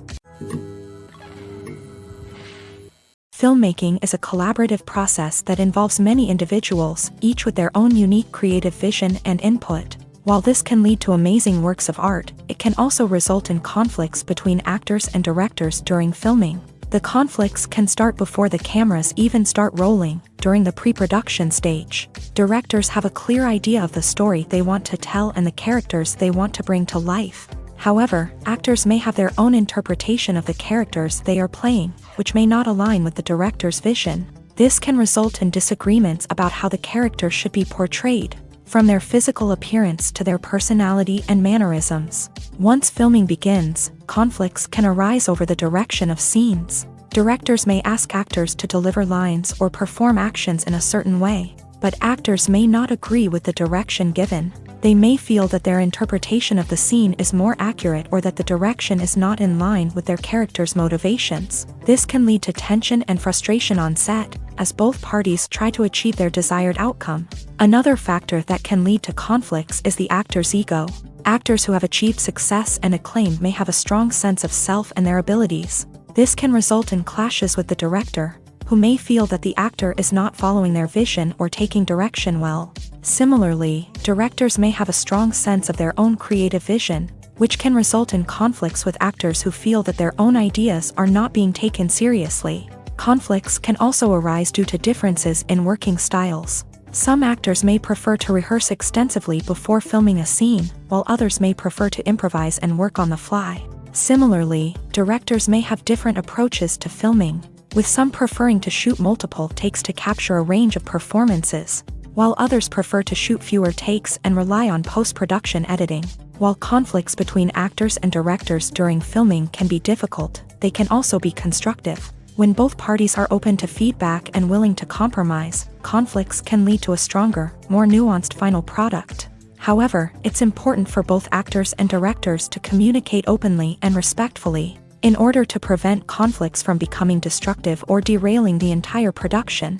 Filmmaking is a collaborative process that involves many individuals, each with their own unique creative vision and input. While this can lead to amazing works of art, it can also result in conflicts between actors and directors during filming. The conflicts can start before the cameras even start rolling, during the pre-production stage. Directors have a clear idea of the story they want to tell and the characters they want to bring to life. However, actors may have their own interpretation of the characters they are playing, which may not align with the director's vision. This can result in disagreements about how the character should be portrayed, from their physical appearance to their personality and mannerisms. Once filming begins, conflicts can arise over the direction of scenes. Directors may ask actors to deliver lines or perform actions in a certain way, but actors may not agree with the direction given. They may feel that their interpretation of the scene is more accurate or that the direction is not in line with their character's motivations. This can lead to tension and frustration on set, as both parties try to achieve their desired outcome. Another factor that can lead to conflicts is the actor's ego. Actors who have achieved success and acclaim may have a strong sense of self and their abilities. This can result in clashes with the director, who may feel that the actor is not following their vision or taking direction well. Similarly, directors may have a strong sense of their own creative vision, which can result in conflicts with actors who feel that their own ideas are not being taken seriously. Conflicts can also arise due to differences in working styles. Some actors may prefer to rehearse extensively before filming a scene, while others may prefer to improvise and work on the fly. Similarly, directors may have different approaches to filming, with some preferring to shoot multiple takes to capture a range of performances, while others prefer to shoot fewer takes and rely on post-production editing. While conflicts between actors and directors during filming can be difficult, they can also be constructive. When both parties are open to feedback and willing to compromise, conflicts can lead to a stronger, more nuanced final product. However, it's important for both actors and directors to communicate openly and respectfully, in order to prevent conflicts from becoming destructive or derailing the entire production.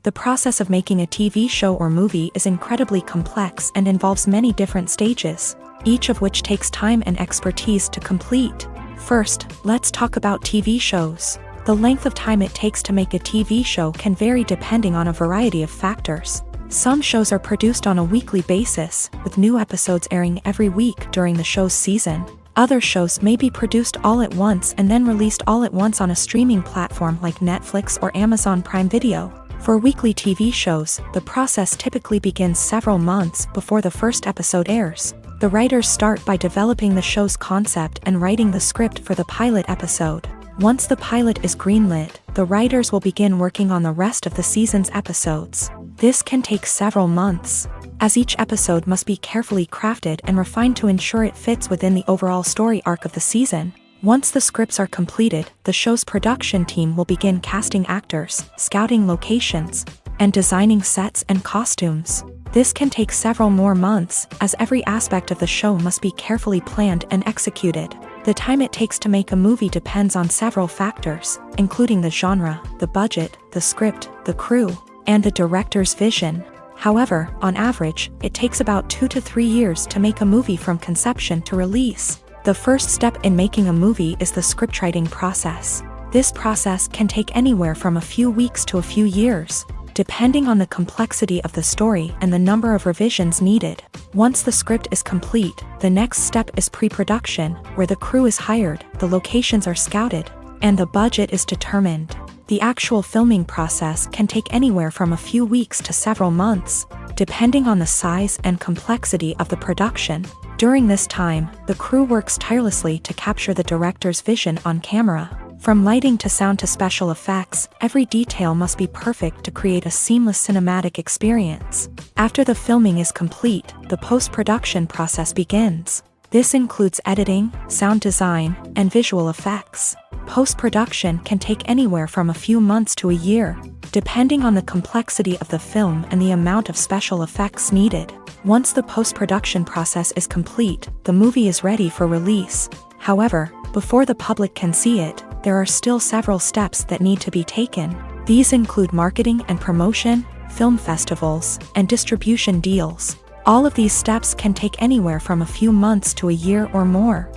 The process of making a TV show or movie is incredibly complex and involves many different stages, each of which takes time and expertise to complete. First, let's talk about TV shows. The length of time it takes to make a TV show can vary depending on a variety of factors. Some shows are produced on a weekly basis, with new episodes airing every week during the show's season. Other shows may be produced all at once and then released all at once on a streaming platform like Netflix or Amazon Prime Video. For weekly TV shows, the process typically begins several months before the first episode airs. The writers start by developing the show's concept and writing the script for the pilot episode. Once the pilot is greenlit, the writers will begin working on the rest of the season's episodes. This can take several months, as each episode must be carefully crafted and refined to ensure it fits within the overall story arc of the season. Once the scripts are completed, the show's production team will begin casting actors, scouting locations, and designing sets and costumes. This can take several more months, as every aspect of the show must be carefully planned and executed. The time it takes to make a movie depends on several factors, including the genre, the budget, the script, the crew, and the director's vision. However, on average, it takes about 2 to 3 years to make a movie from conception to release. The first step in making a movie is the scriptwriting process. This process can take anywhere from a few weeks to a few years, depending on the complexity of the story and the number of revisions needed. Once the script is complete, the next step is pre-production, where the crew is hired, the locations are scouted, and the budget is determined. The actual filming process can take anywhere from a few weeks to several months, depending on the size and complexity of the production. During this time, the crew works tirelessly to capture the director's vision on camera. From lighting to sound to special effects, every detail must be perfect to create a seamless cinematic experience. After the filming is complete, the post-production process begins. This includes editing, sound design, and visual effects. Post-production can take anywhere from a few months to a year, depending on the complexity of the film and the amount of special effects needed. Once the post-production process is complete, the movie is ready for release. However, before the public can see it, there are still several steps that need to be taken. These include marketing and promotion, film festivals, and distribution deals. All of these steps can take anywhere from a few months to a year or more.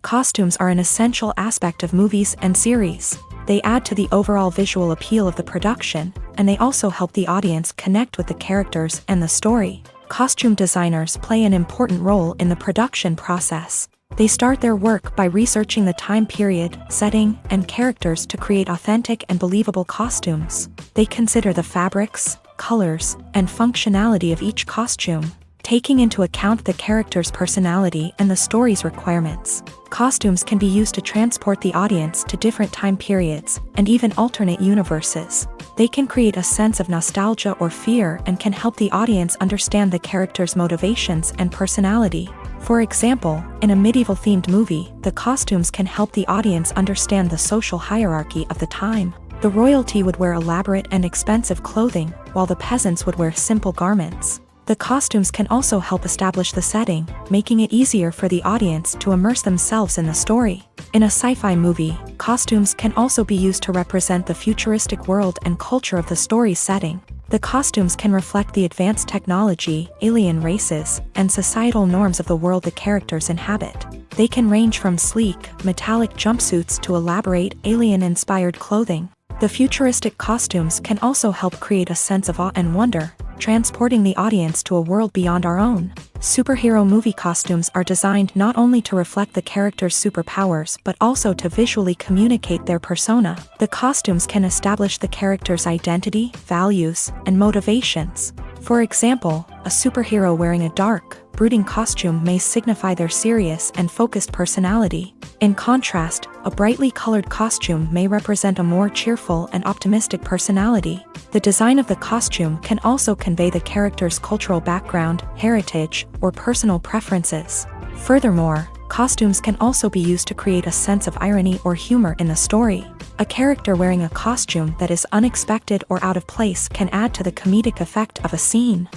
Costumes are an essential aspect of movies and series. They add to the overall visual appeal of the production, and they also help the audience connect with the characters and the story. Costume designers play an important role in the production process. They start their work by researching the time period, setting, and characters to create authentic and believable costumes. They consider the fabrics, colors, and functionality of each costume, taking into account the character's personality and the story's requirements. Costumes can be used to transport the audience to different time periods and even alternate universes. They can create a sense of nostalgia or fear and can help the audience understand the character's motivations and personality. For example, in a medieval-themed movie, the costumes can help the audience understand the social hierarchy of the time. The royalty would wear elaborate and expensive clothing, while the peasants would wear simple garments. The costumes can also help establish the setting, making it easier for the audience to immerse themselves in the story. In a sci-fi movie, costumes can also be used to represent the futuristic world and culture of the story's setting. The costumes can reflect the advanced technology, alien races, and societal norms of the world the characters inhabit. They can range from sleek, metallic jumpsuits to elaborate, alien-inspired clothing. The futuristic costumes can also help create a sense of awe and wonder, transporting the audience to a world beyond our own. Superhero movie costumes are designed not only to reflect the character's superpowers but also to visually communicate their persona. The costumes can establish the character's identity, values, and motivations. For example, a superhero wearing a dark, brooding costume may signify their serious and focused personality. In contrast, a brightly colored costume may represent a more cheerful and optimistic personality. The design of the costume can also convey the character's cultural background, heritage, or personal preferences. Furthermore, costumes can also be used to create a sense of irony or humor in the story. A character wearing a costume that is unexpected or out of place can add to the comedic effect of a scene.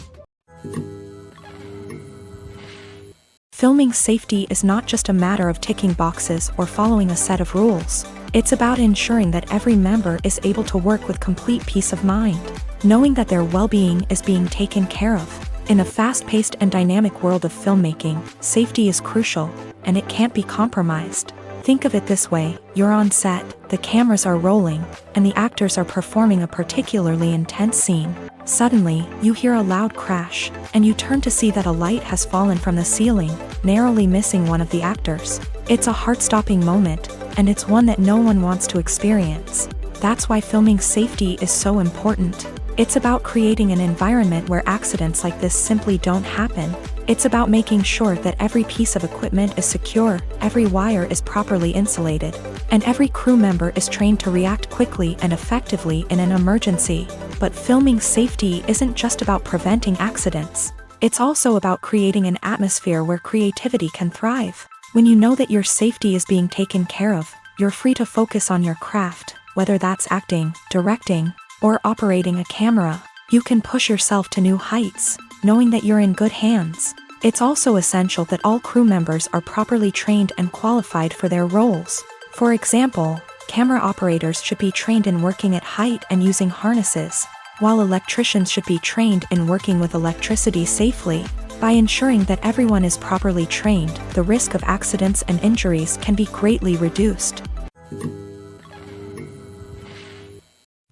Filming safety is not just a matter of ticking boxes or following a set of rules. It's about ensuring that every member is able to work with complete peace of mind, knowing that their well-being is being taken care of. In a fast-paced and dynamic world of filmmaking, safety is crucial, and it can't be compromised. Think of it this way, you're on set, the cameras are rolling, and the actors are performing a particularly intense scene. Suddenly, you hear a loud crash, and you turn to see that a light has fallen from the ceiling, narrowly missing one of the actors. It's a heart-stopping moment, and it's one that no one wants to experience. That's why filming safety is so important. It's about creating an environment where accidents like this simply don't happen. It's about making sure that every piece of equipment is secure, every wire is properly insulated, and every crew member is trained to react quickly and effectively in an emergency. But filming safety isn't just about preventing accidents. It's also about creating an atmosphere where creativity can thrive. When you know that your safety is being taken care of, you're free to focus on your craft, whether that's acting, directing, or operating a camera. You can push yourself to new heights, knowing that you're in good hands. It's also essential that all crew members are properly trained and qualified for their roles. For example, camera operators should be trained in working at height and using harnesses, while electricians should be trained in working with electricity safely. By ensuring that everyone is properly trained, the risk of accidents and injuries can be greatly reduced.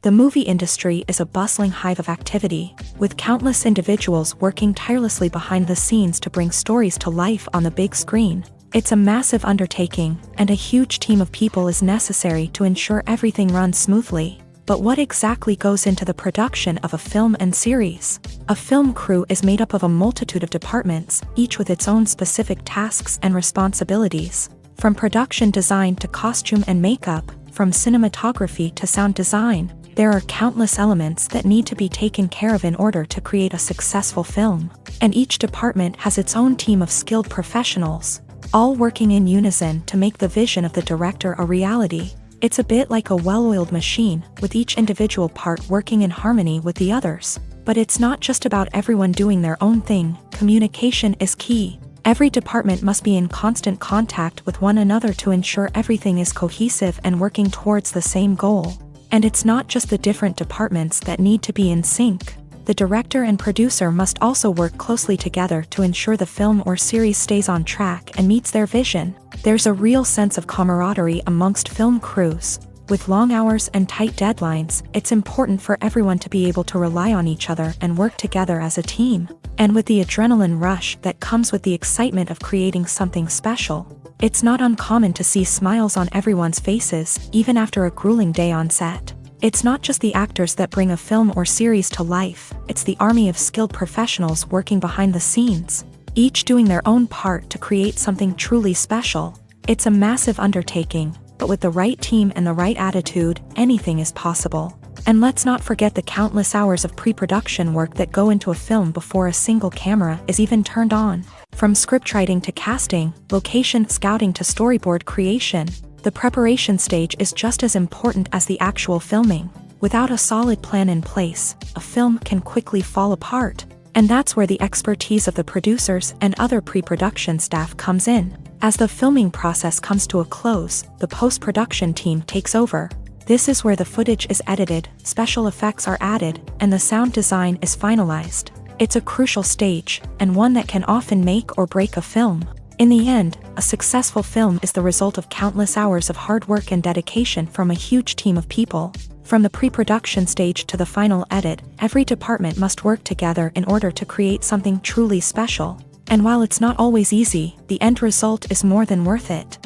The movie industry is a bustling hive of activity, with countless individuals working tirelessly behind the scenes to bring stories to life on the big screen. It's a massive undertaking, and a huge team of people is necessary to ensure everything runs smoothly. But what exactly goes into the production of a film and series? A film crew is made up of a multitude of departments, each with its own specific tasks and responsibilities. From production design to costume and makeup, from cinematography to sound design, there are countless elements that need to be taken care of in order to create a successful film. And each department has its own team of skilled professionals, all working in unison to make the vision of the director a reality. It's a bit like a well-oiled machine, with each individual part working in harmony with the others. But it's not just about everyone doing their own thing. Communication is key. Every department must be in constant contact with one another to ensure everything is cohesive and working towards the same goal. And it's not just the different departments that need to be in sync. The director and producer must also work closely together to ensure the film or series stays on track and meets their vision. There's a real sense of camaraderie amongst film crews. With long hours and tight deadlines, it's important for everyone to be able to rely on each other and work together as a team. And with the adrenaline rush that comes with the excitement of creating something special, it's not uncommon to see smiles on everyone's faces, even after a grueling day on set. It's not just the actors that bring a film or series to life, it's the army of skilled professionals working behind the scenes, each doing their own part to create something truly special. It's a massive undertaking, but with the right team and the right attitude, anything is possible. And let's not forget the countless hours of pre-production work that go into a film before a single camera is even turned on. From scriptwriting to casting, location scouting to storyboard creation, the preparation stage is just as important as the actual filming. Without a solid plan in place, a film can quickly fall apart. And that's where the expertise of the producers and other pre-production staff comes in. As the filming process comes to a close, the post-production team takes over. This is where the footage is edited, special effects are added, and the sound design is finalized. It's a crucial stage, and one that can often make or break a film. In the end, a successful film is the result of countless hours of hard work and dedication from a huge team of people. From the pre-production stage to the final edit, every department must work together in order to create something truly special. And while it's not always easy, the end result is more than worth it.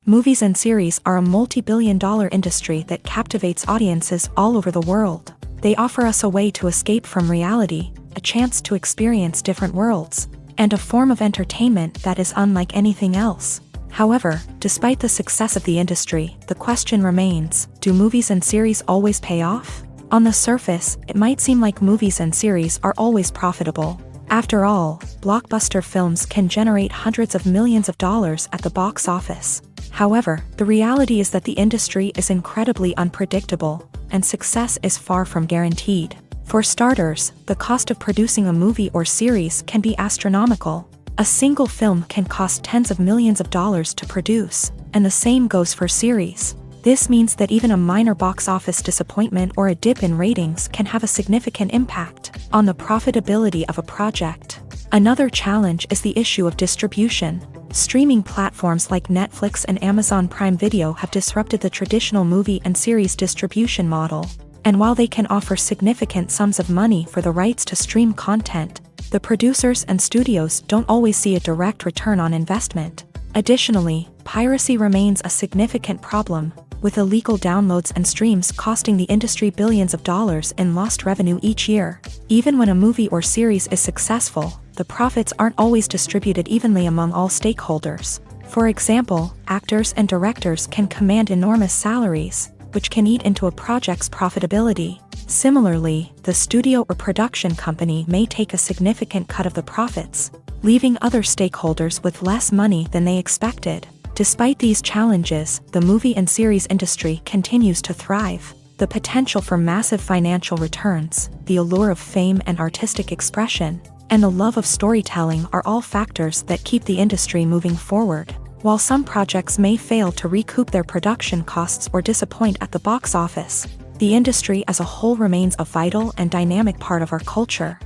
Movies and series are a multi-billion-dollar industry that captivates audiences all over the world. They offer us a way to escape from reality, a chance to experience different worlds, and a form of entertainment that is unlike anything else. However, despite the success of the industry, the question remains, do movies and series always pay off? On the surface, it might seem like movies and series are always profitable. After all, blockbuster films can generate hundreds of millions of dollars at the box office. However, the reality is that the industry is incredibly unpredictable, and success is far from guaranteed. For starters, the cost of producing a movie or series can be astronomical. A single film can cost tens of millions of dollars to produce, and the same goes for series. This means that even a minor box office disappointment or a dip in ratings can have a significant impact on the profitability of a project. Another challenge is the issue of distribution. Streaming platforms like Netflix and Amazon Prime Video have disrupted the traditional movie and series distribution model. And while they can offer significant sums of money for the rights to stream content, the producers and studios don't always see a direct return on investment. Additionally, piracy remains a significant problem, with illegal downloads and streams costing the industry billions of dollars in lost revenue each year. Even when a movie or series is successful, the profits aren't always distributed evenly among all stakeholders. For example, actors and directors can command enormous salaries, which can eat into a project's profitability. Similarly, the studio or production company may take a significant cut of the profits, leaving other stakeholders with less money than they expected. Despite these challenges, the movie and series industry continues to thrive. The potential for massive financial returns, the allure of fame and artistic expression, and the love of storytelling are all factors that keep the industry moving forward. While some projects may fail to recoup their production costs or disappoint at the box office, the industry as a whole remains a vital and dynamic part of our culture.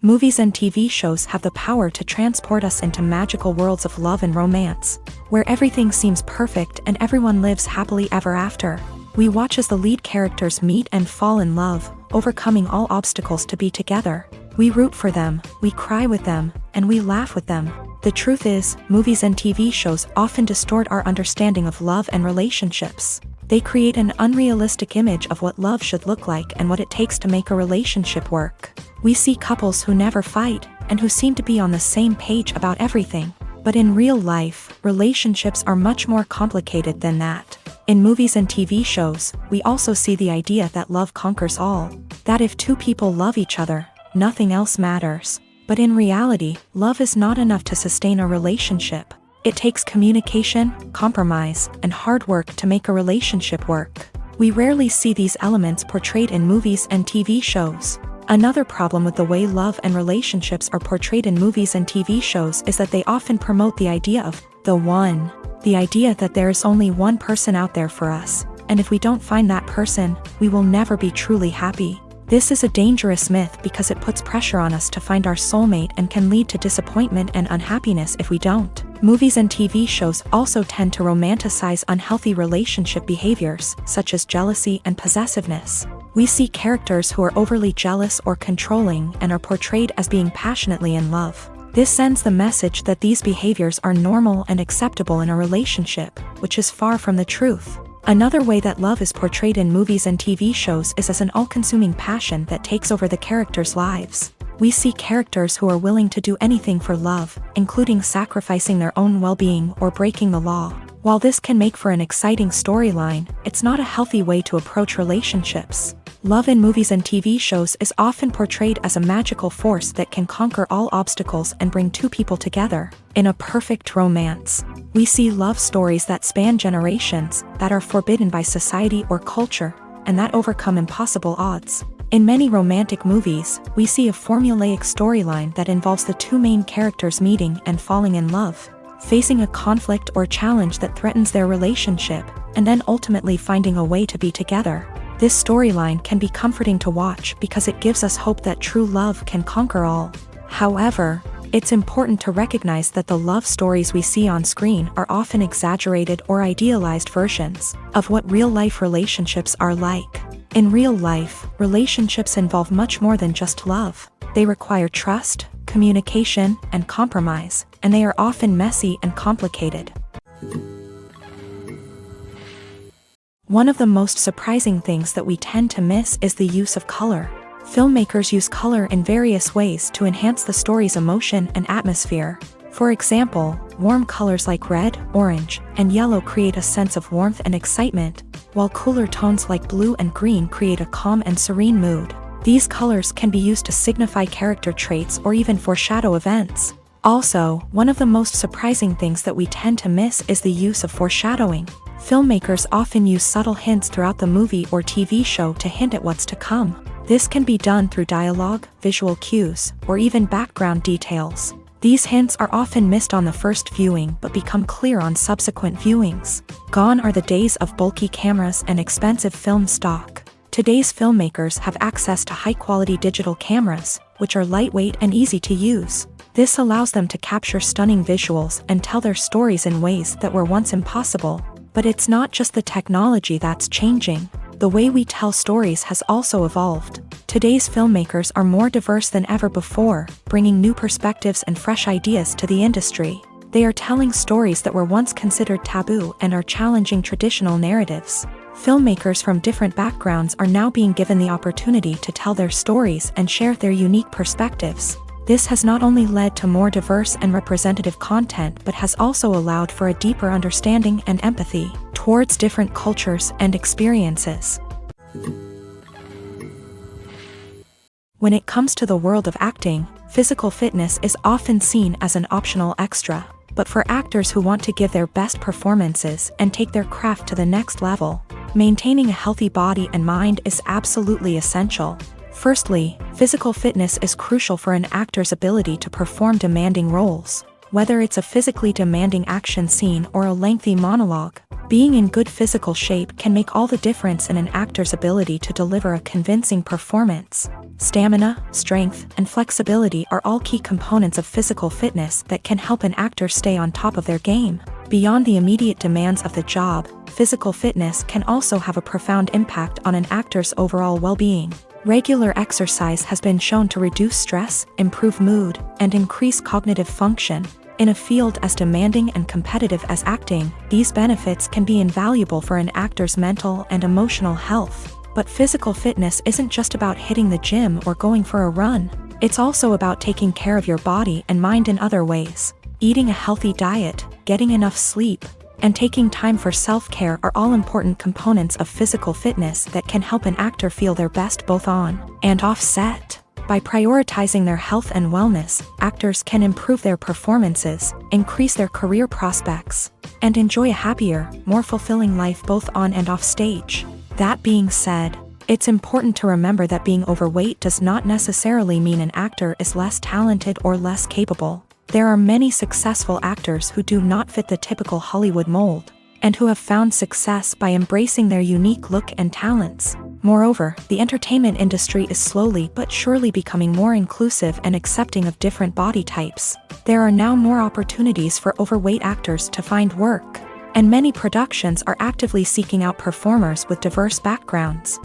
Movies and TV shows have the power to transport us into magical worlds of love and romance, where everything seems perfect and everyone lives happily ever after. We watch as the lead characters meet and fall in love, overcoming all obstacles to be together. We root for them, we cry with them, and we laugh with them. The truth is, movies and TV shows often distort our understanding of love and relationships. They create an unrealistic image of what love should look like and what it takes to make a relationship work. We see couples who never fight, and who seem to be on the same page about everything. But in real life, relationships are much more complicated than that. In movies and TV shows, we also see the idea that love conquers all. That if two people love each other, nothing else matters. But in reality, love is not enough to sustain a relationship. It takes communication, compromise, and hard work to make a relationship work. We rarely see these elements portrayed in movies and TV shows. Another problem with the way love and relationships are portrayed in movies and TV shows is that they often promote the idea of the one. The idea that there is only one person out there for us, and if we don't find that person, we will never be truly happy. This is a dangerous myth because it puts pressure on us to find our soulmate and can lead to disappointment and unhappiness if we don't. Movies and TV shows also tend to romanticize unhealthy relationship behaviors, such as jealousy and possessiveness. We see characters who are overly jealous or controlling and are portrayed as being passionately in love. This sends the message that these behaviors are normal and acceptable in a relationship, which is far from the truth. Another way that love is portrayed in movies and TV shows is as an all-consuming passion that takes over the characters' lives. We see characters who are willing to do anything for love, including sacrificing their own well-being or breaking the law. While this can make for an exciting storyline, it's not a healthy way to approach relationships. Love in movies and TV shows is often portrayed as a magical force that can conquer all obstacles and bring two people together. In a perfect romance, we see love stories that span generations, that are forbidden by society or culture, and that overcome impossible odds. In many romantic movies, we see a formulaic storyline that involves the two main characters meeting and falling in love, facing a conflict or challenge that threatens their relationship, and then ultimately finding a way to be together. This storyline can be comforting to watch because it gives us hope that true love can conquer all. However, it's important to recognize that the love stories we see on screen are often exaggerated or idealized versions of what real-life relationships are like. In real life, relationships involve much more than just love. They require trust, communication, and compromise, and they are often messy and complicated. One of the most surprising things that we tend to miss is the use of color. Filmmakers use color in various ways to enhance the story's emotion and atmosphere. For example, warm colors like red, orange, and yellow create a sense of warmth and excitement, while cooler tones like blue and green create a calm and serene mood. These colors can be used to signify character traits or even foreshadow events. Also, one of the most surprising things that we tend to miss is the use of foreshadowing. Filmmakers often use subtle hints throughout the movie or TV show to hint at what's to come. This can be done through dialogue, visual cues, or even background details. These hints are often missed on the first viewing but become clear on subsequent viewings. Gone are the days of bulky cameras and expensive film stock. Today's filmmakers have access to high-quality digital cameras, which are lightweight and easy to use. This allows them to capture stunning visuals and tell their stories in ways that were once impossible. But it's not just the technology that's changing. The way we tell stories has also evolved. Today's filmmakers are more diverse than ever before, bringing new perspectives and fresh ideas to the industry. They are telling stories that were once considered taboo and are challenging traditional narratives. Filmmakers from different backgrounds are now being given the opportunity to tell their stories and share their unique perspectives. This has not only led to more diverse and representative content but has also allowed for a deeper understanding and empathy towards different cultures and experiences. When it comes to the world of acting, physical fitness is often seen as an optional extra. But for actors who want to give their best performances and take their craft to the next level, maintaining a healthy body and mind is absolutely essential. Firstly, physical fitness is crucial for an actor's ability to perform demanding roles. Whether it's a physically demanding action scene or a lengthy monologue, being in good physical shape can make all the difference in an actor's ability to deliver a convincing performance. Stamina, strength, and flexibility are all key components of physical fitness that can help an actor stay on top of their game. Beyond the immediate demands of the job, physical fitness can also have a profound impact on an actor's overall well-being. Regular exercise has been shown to reduce stress, improve mood, and increase cognitive function. In a field as demanding and competitive as acting, these benefits can be invaluable for an actor's mental and emotional health. But physical fitness isn't just about hitting the gym or going for a run. It's also about taking care of your body and mind in other ways. Eating a healthy diet, getting enough sleep, and taking time for self-care are all important components of physical fitness that can help an actor feel their best both on and off set. By prioritizing their health and wellness, actors can improve their performances, increase their career prospects, and enjoy a happier, more fulfilling life both on and off stage. That being said, it's important to remember that being overweight does not necessarily mean an actor is less talented or less capable. There are many successful actors who do not fit the typical Hollywood mold, and who have found success by embracing their unique look and talents. Moreover, the entertainment industry is slowly but surely becoming more inclusive and accepting of different body types. There are now more opportunities for overweight actors to find work, and many productions are actively seeking out performers with diverse backgrounds.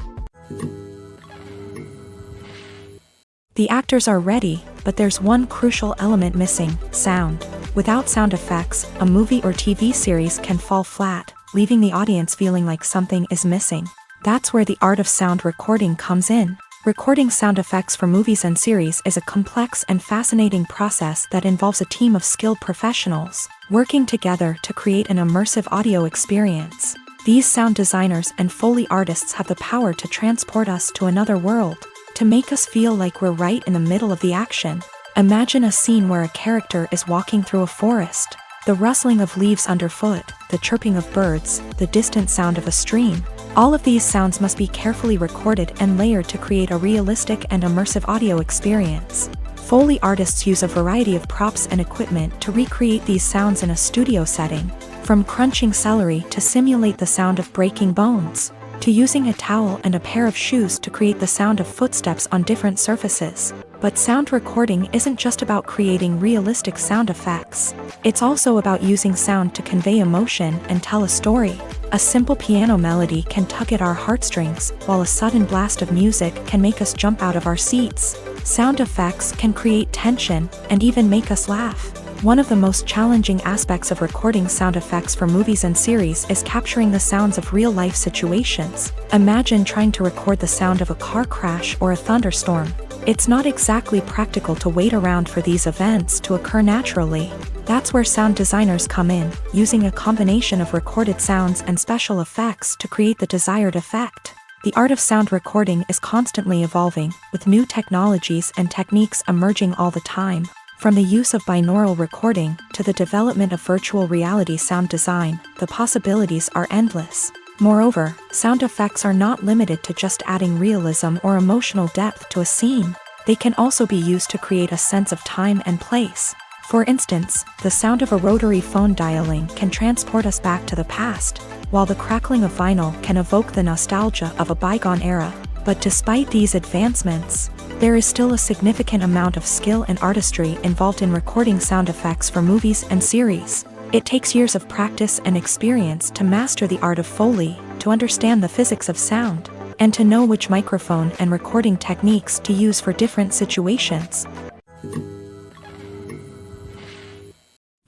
The actors are ready, but there's one crucial element missing: sound. Without sound effects, a movie or TV series can fall flat, leaving the audience feeling like something is missing. That's where the art of sound recording comes in. Recording sound effects for movies and series is a complex and fascinating process that involves a team of skilled professionals working together to create an immersive audio experience. These sound designers and Foley artists have the power to transport us to another world, to make us feel like we're right in the middle of the action. Imagine a scene where a character is walking through a forest. The rustling of leaves underfoot, the chirping of birds, the distant sound of a stream. All of these sounds must be carefully recorded and layered to create a realistic and immersive audio experience. Foley artists use a variety of props and equipment to recreate these sounds in a studio setting, from crunching celery to simulate the sound of breaking bones, to using a towel and a pair of shoes to create the sound of footsteps on different surfaces. But sound recording isn't just about creating realistic sound effects. It's also about using sound to convey emotion and tell a story. A simple piano melody can tug at our heartstrings, while a sudden blast of music can make us jump out of our seats. Sound effects can create tension and even make us laugh. One of the most challenging aspects of recording sound effects for movies and series is capturing the sounds of real-life situations. Imagine trying to record the sound of a car crash or a thunderstorm. It's not exactly practical to wait around for these events to occur naturally. That's where sound designers come in, using a combination of recorded sounds and special effects to create the desired effect. The art of sound recording is constantly evolving, with new technologies and techniques emerging all the time. From the use of binaural recording to the development of virtual reality sound design, the possibilities are endless. Moreover, sound effects are not limited to just adding realism or emotional depth to a scene. They can also be used to create a sense of time and place. For instance, the sound of a rotary phone dialing can transport us back to the past, while the crackling of vinyl can evoke the nostalgia of a bygone era. But despite these advancements, there is still a significant amount of skill and artistry involved in recording sound effects for movies and series. It takes years of practice and experience to master the art of Foley, to understand the physics of sound, and to know which microphone and recording techniques to use for different situations.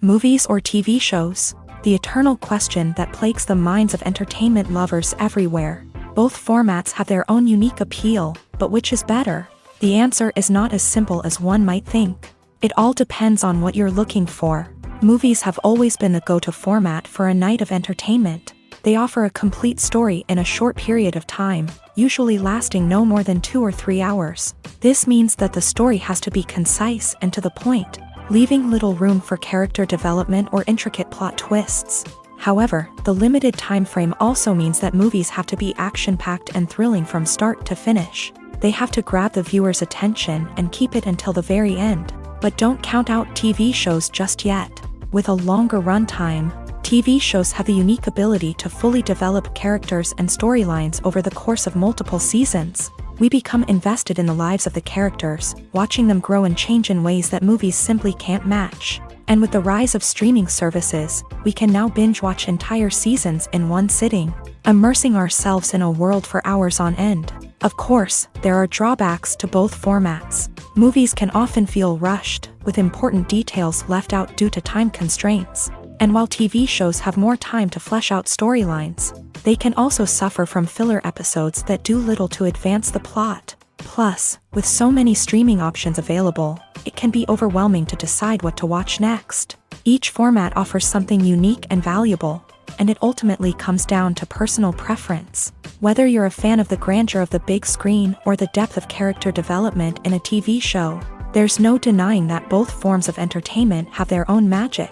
Movies or TV shows? The eternal question that plagues the minds of entertainment lovers everywhere. Both formats have their own unique appeal, but which is better? The answer is not as simple as one might think. It all depends on what you're looking for. Movies have always been the go-to format for a night of entertainment. They offer a complete story in a short period of time, usually lasting no more than 2 or 3 hours. This means that the story has to be concise and to the point, leaving little room for character development or intricate plot twists. However, the limited time frame also means that movies have to be action-packed and thrilling from start to finish. They have to grab the viewer's attention and keep it until the very end. But don't count out TV shows just yet. With a longer runtime, TV shows have the unique ability to fully develop characters and storylines over the course of multiple seasons. We become invested in the lives of the characters, watching them grow and change in ways that movies simply can't match. And with the rise of streaming services, we can now binge-watch entire seasons in one sitting, immersing ourselves in a world for hours on end. Of course, there are drawbacks to both formats. Movies can often feel rushed, with important details left out due to time constraints. And while TV shows have more time to flesh out storylines, they can also suffer from filler episodes that do little to advance the plot. Plus, with so many streaming options available, it can be overwhelming to decide what to watch next. Each format offers something unique and valuable, and it ultimately comes down to personal preference. Whether you're a fan of the grandeur of the big screen or the depth of character development in a TV show, there's no denying that both forms of entertainment have their own magic.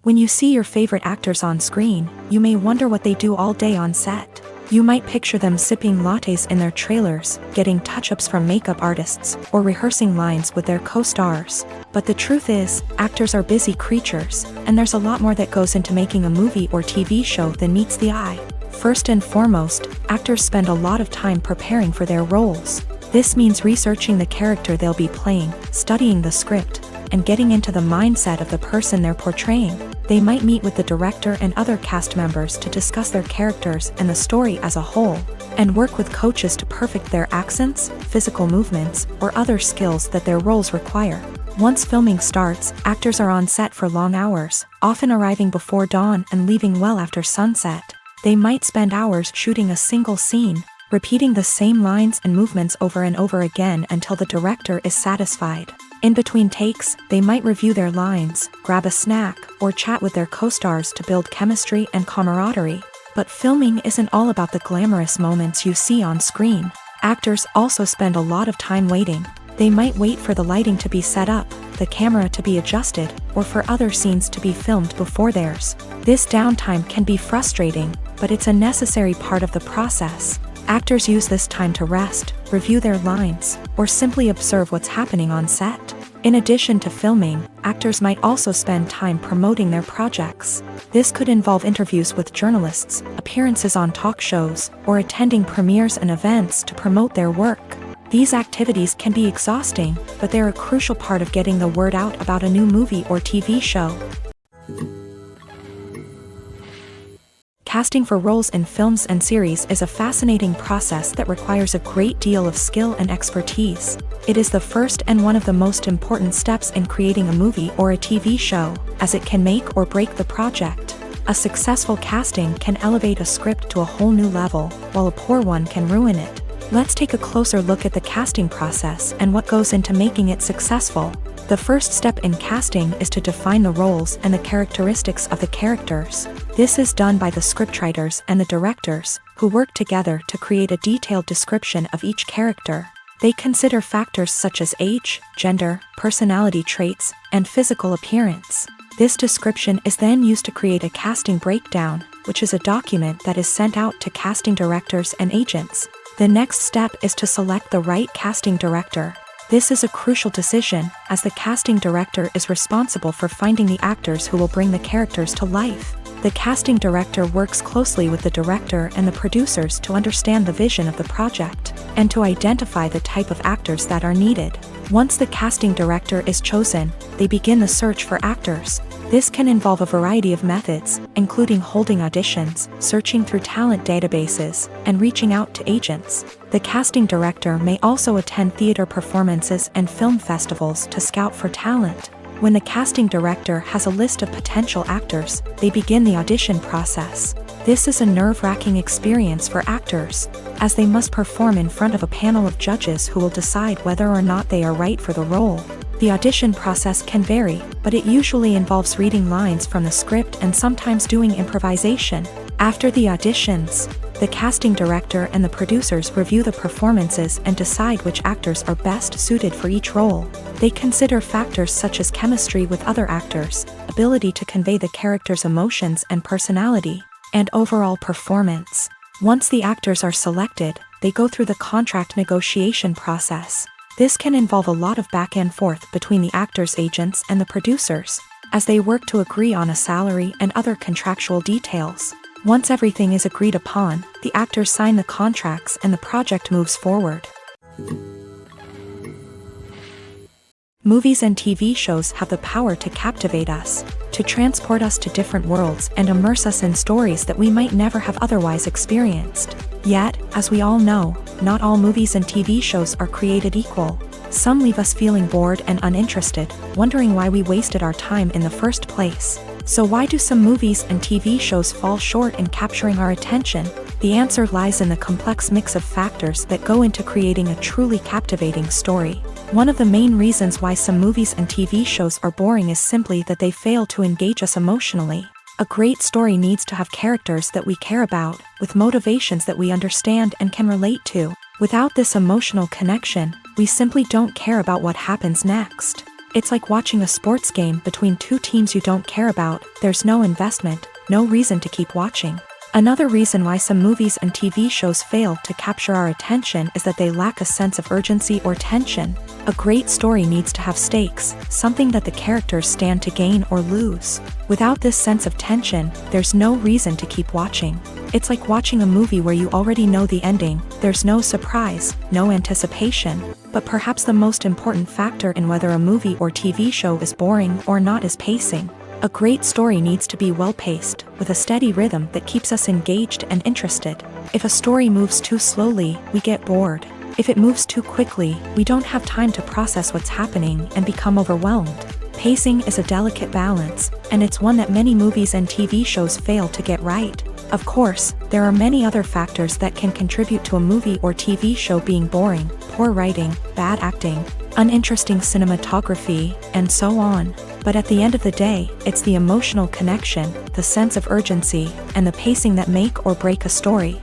When you see your favorite actors on screen, you may wonder what they do all day on set. You might picture them sipping lattes in their trailers, getting touch-ups from makeup artists, or rehearsing lines with their co-stars. But the truth is, actors are busy creatures, and there's a lot more that goes into making a movie or TV show than meets the eye. First and foremost, actors spend a lot of time preparing for their roles. This means researching the character they'll be playing, studying the script, and getting into the mindset of the person they're portraying. They might meet with the director and other cast members to discuss their characters and the story as a whole, and work with coaches to perfect their accents, physical movements, or other skills that their roles require. Once filming starts, actors are on set for long hours, often arriving before dawn and leaving well after sunset. They might spend hours shooting a single scene, repeating the same lines and movements over and over again until the director is satisfied. In between takes, they might review their lines, grab a snack, or chat with their co-stars to build chemistry and camaraderie. But filming isn't all about the glamorous moments you see on screen. Actors also spend a lot of time waiting. They might wait for the lighting to be set up, the camera to be adjusted, or for other scenes to be filmed before theirs. This downtime can be frustrating, but it's a necessary part of the process. Actors use this time to rest, review their lines, or simply observe what's happening on set. In addition to filming, actors might also spend time promoting their projects. This could involve interviews with journalists, appearances on talk shows, or attending premieres and events to promote their work. These activities can be exhausting, but they're a crucial part of getting the word out about a new movie or TV show. Casting for roles in films and series is a fascinating process that requires a great deal of skill and expertise. It is the first and one of the most important steps in creating a movie or a TV show, as it can make or break the project. A successful casting can elevate a script to a whole new level, while a poor one can ruin it. Let's take a closer look at the casting process and what goes into making it successful. The first step in casting is to define the roles and the characteristics of the characters. This is done by the scriptwriters and the directors, who work together to create a detailed description of each character. They consider factors such as age, gender, personality traits, and physical appearance. This description is then used to create a casting breakdown, which is a document that is sent out to casting directors and agents. The next step is to select the right casting director. This is a crucial decision, as the casting director is responsible for finding the actors who will bring the characters to life. The casting director works closely with the director and the producers to understand the vision of the project, and to identify the type of actors that are needed. Once the casting director is chosen, they begin the search for actors. This can involve a variety of methods, including holding auditions, searching through talent databases, and reaching out to agents. The casting director may also attend theater performances and film festivals to scout for talent. When the casting director has a list of potential actors, they begin the audition process. This is a nerve-wracking experience for actors, as they must perform in front of a panel of judges who will decide whether or not they are right for the role. The audition process can vary, but it usually involves reading lines from the script and sometimes doing improvisation. After the auditions, the casting director and the producers review the performances and decide which actors are best suited for each role. They consider factors such as chemistry with other actors, ability to convey the character's emotions and personality, and overall performance. Once the actors are selected, they go through the contract negotiation process. This can involve a lot of back and forth between the actors' agents and the producers, as they work to agree on a salary and other contractual details. Once everything is agreed upon, the actors sign the contracts and the project moves forward. Movies and TV shows have the power to captivate us, to transport us to different worlds and immerse us in stories that we might never have otherwise experienced. Yet, as we all know, not all movies and TV shows are created equal. Some leave us feeling bored and uninterested, wondering why we wasted our time in the first place. So why do some movies and TV shows fall short in capturing our attention? The answer lies in the complex mix of factors that go into creating a truly captivating story. One of the main reasons why some movies and TV shows are boring is simply that they fail to engage us emotionally. A great story needs to have characters that we care about, with motivations that we understand and can relate to. Without this emotional connection, we simply don't care about what happens next. It's like watching a sports game between two teams you don't care about. There's no investment, no reason to keep watching. Another reason why some movies and TV shows fail to capture our attention is that they lack a sense of urgency or tension. A great story needs to have stakes, something that the characters stand to gain or lose. Without this sense of tension, there's no reason to keep watching. It's like watching a movie where you already know the ending. There's no surprise, no anticipation. But perhaps the most important factor in whether a movie or TV show is boring or not is pacing. A great story needs to be well-paced, with a steady rhythm that keeps us engaged and interested. If a story moves too slowly, we get bored. If it moves too quickly, we don't have time to process what's happening and become overwhelmed. Pacing is a delicate balance, and it's one that many movies and TV shows fail to get right. Of course, there are many other factors that can contribute to a movie or TV show being boring: poor writing, bad acting, uninteresting cinematography, and so on. But at the end of the day, it's the emotional connection, the sense of urgency, and the pacing that make or break a story.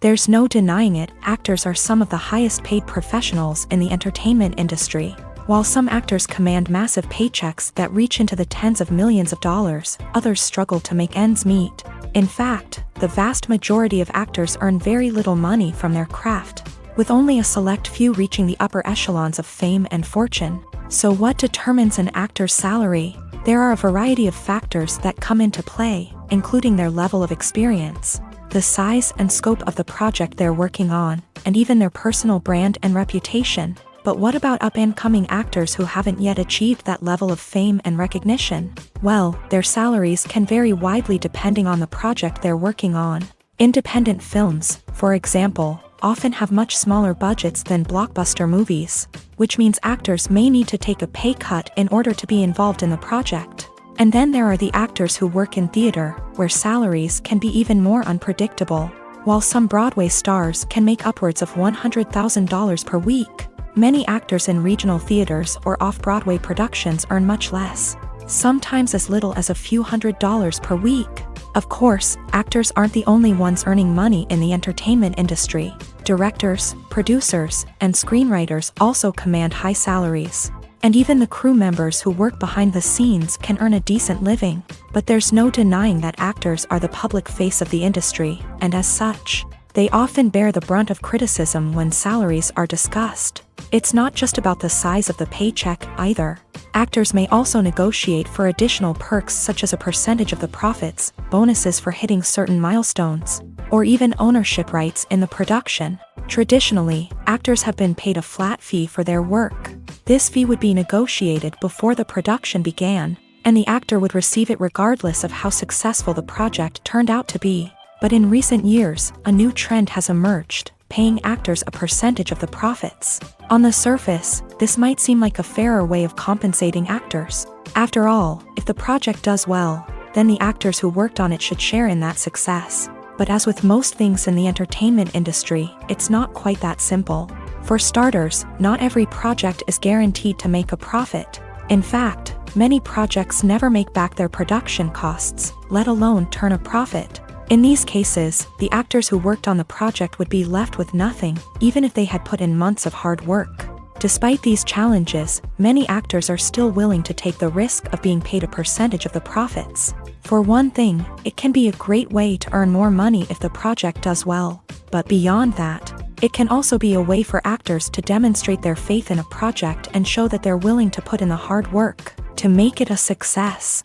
There's no denying it, actors are some of the highest paid professionals in the entertainment industry. While some actors command massive paychecks that reach into the tens of millions of dollars, others struggle to make ends meet. In fact, the vast majority of actors earn very little money from their craft, with only a select few reaching the upper echelons of fame and fortune. So what determines an actor's salary? There are a variety of factors that come into play, including their level of experience, the size and scope of the project they're working on, and even their personal brand and reputation. But what about up-and-coming actors who haven't yet achieved that level of fame and recognition? Well, their salaries can vary widely depending on the project they're working on. Independent films, for example, often have much smaller budgets than blockbuster movies, which means actors may need to take a pay cut in order to be involved in the project. And then there are the actors who work in theater, where salaries can be even more unpredictable. While some Broadway stars can make upwards of $100,000 per week, many actors in regional theaters or off-Broadway productions earn much less, sometimes as little as a few $100s per week. Of course, actors aren't the only ones earning money in the entertainment industry. Directors, producers, and screenwriters also command high salaries. And even the crew members who work behind the scenes can earn a decent living. But there's no denying that actors are the public face of the industry, and as such, they often bear the brunt of criticism when salaries are discussed. It's not just about the size of the paycheck, either. Actors may also negotiate for additional perks such as a percentage of the profits, bonuses for hitting certain milestones, or even ownership rights in the production. Traditionally, actors have been paid a flat fee for their work. This fee would be negotiated before the production began, and the actor would receive it regardless of how successful the project turned out to be. But in recent years, a new trend has emerged, paying actors a percentage of the profits. On the surface, this might seem like a fairer way of compensating actors. After all, if the project does well, then the actors who worked on it should share in that success. But as with most things in the entertainment industry, it's not quite that simple. For starters, not every project is guaranteed to make a profit. In fact, many projects never make back their production costs, let alone turn a profit. In these cases, the actors who worked on the project would be left with nothing, even if they had put in months of hard work. Despite these challenges, many actors are still willing to take the risk of being paid a percentage of the profits. For one thing, it can be a great way to earn more money if the project does well. But beyond that, it can also be a way for actors to demonstrate their faith in a project and show that they're willing to put in the hard work to make it a success.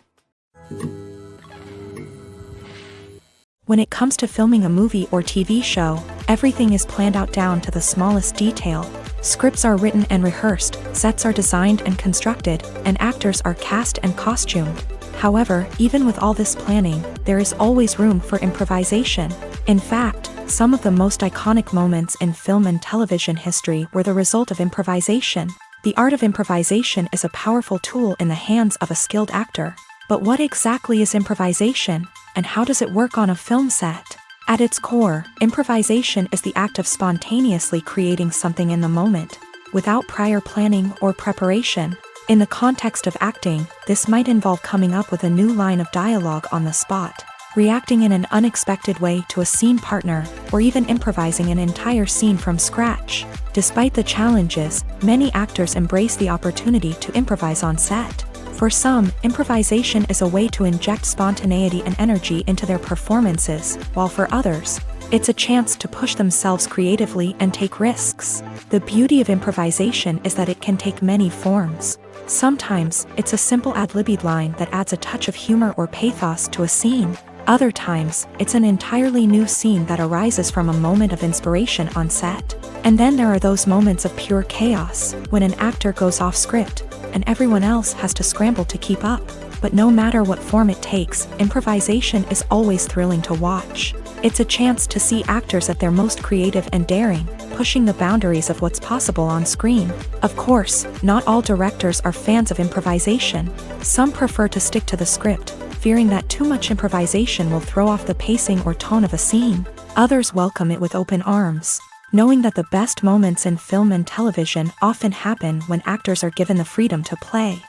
When it comes to filming a movie or TV show, everything is planned out down to the smallest detail. Scripts are written and rehearsed, sets are designed and constructed, and actors are cast and costumed. However, even with all this planning, there is always room for improvisation. In fact, some of the most iconic moments in film and television history were the result of improvisation. The art of improvisation is a powerful tool in the hands of a skilled actor. But what exactly is improvisation, and how does it work on a film set? At its core, improvisation is the act of spontaneously creating something in the moment, without prior planning or preparation. In the context of acting, this might involve coming up with a new line of dialogue on the spot, reacting in an unexpected way to a scene partner, or even improvising an entire scene from scratch. Despite the challenges, many actors embrace the opportunity to improvise on set. For some, improvisation is a way to inject spontaneity and energy into their performances, while for others, it's a chance to push themselves creatively and take risks. The beauty of improvisation is that it can take many forms. Sometimes, it's a simple ad-libbed line that adds a touch of humor or pathos to a scene. Other times, it's an entirely new scene that arises from a moment of inspiration on set. And then there are those moments of pure chaos, when an actor goes off script, and everyone else has to scramble to keep up. But no matter what form it takes, improvisation is always thrilling to watch. It's a chance to see actors at their most creative and daring, pushing the boundaries of what's possible on screen. Of course, not all directors are fans of improvisation. Some prefer to stick to the script, fearing that too much improvisation will throw off the pacing or tone of a scene. Others welcome it with open arms, knowing that the best moments in film and television often happen when actors are given the freedom to play.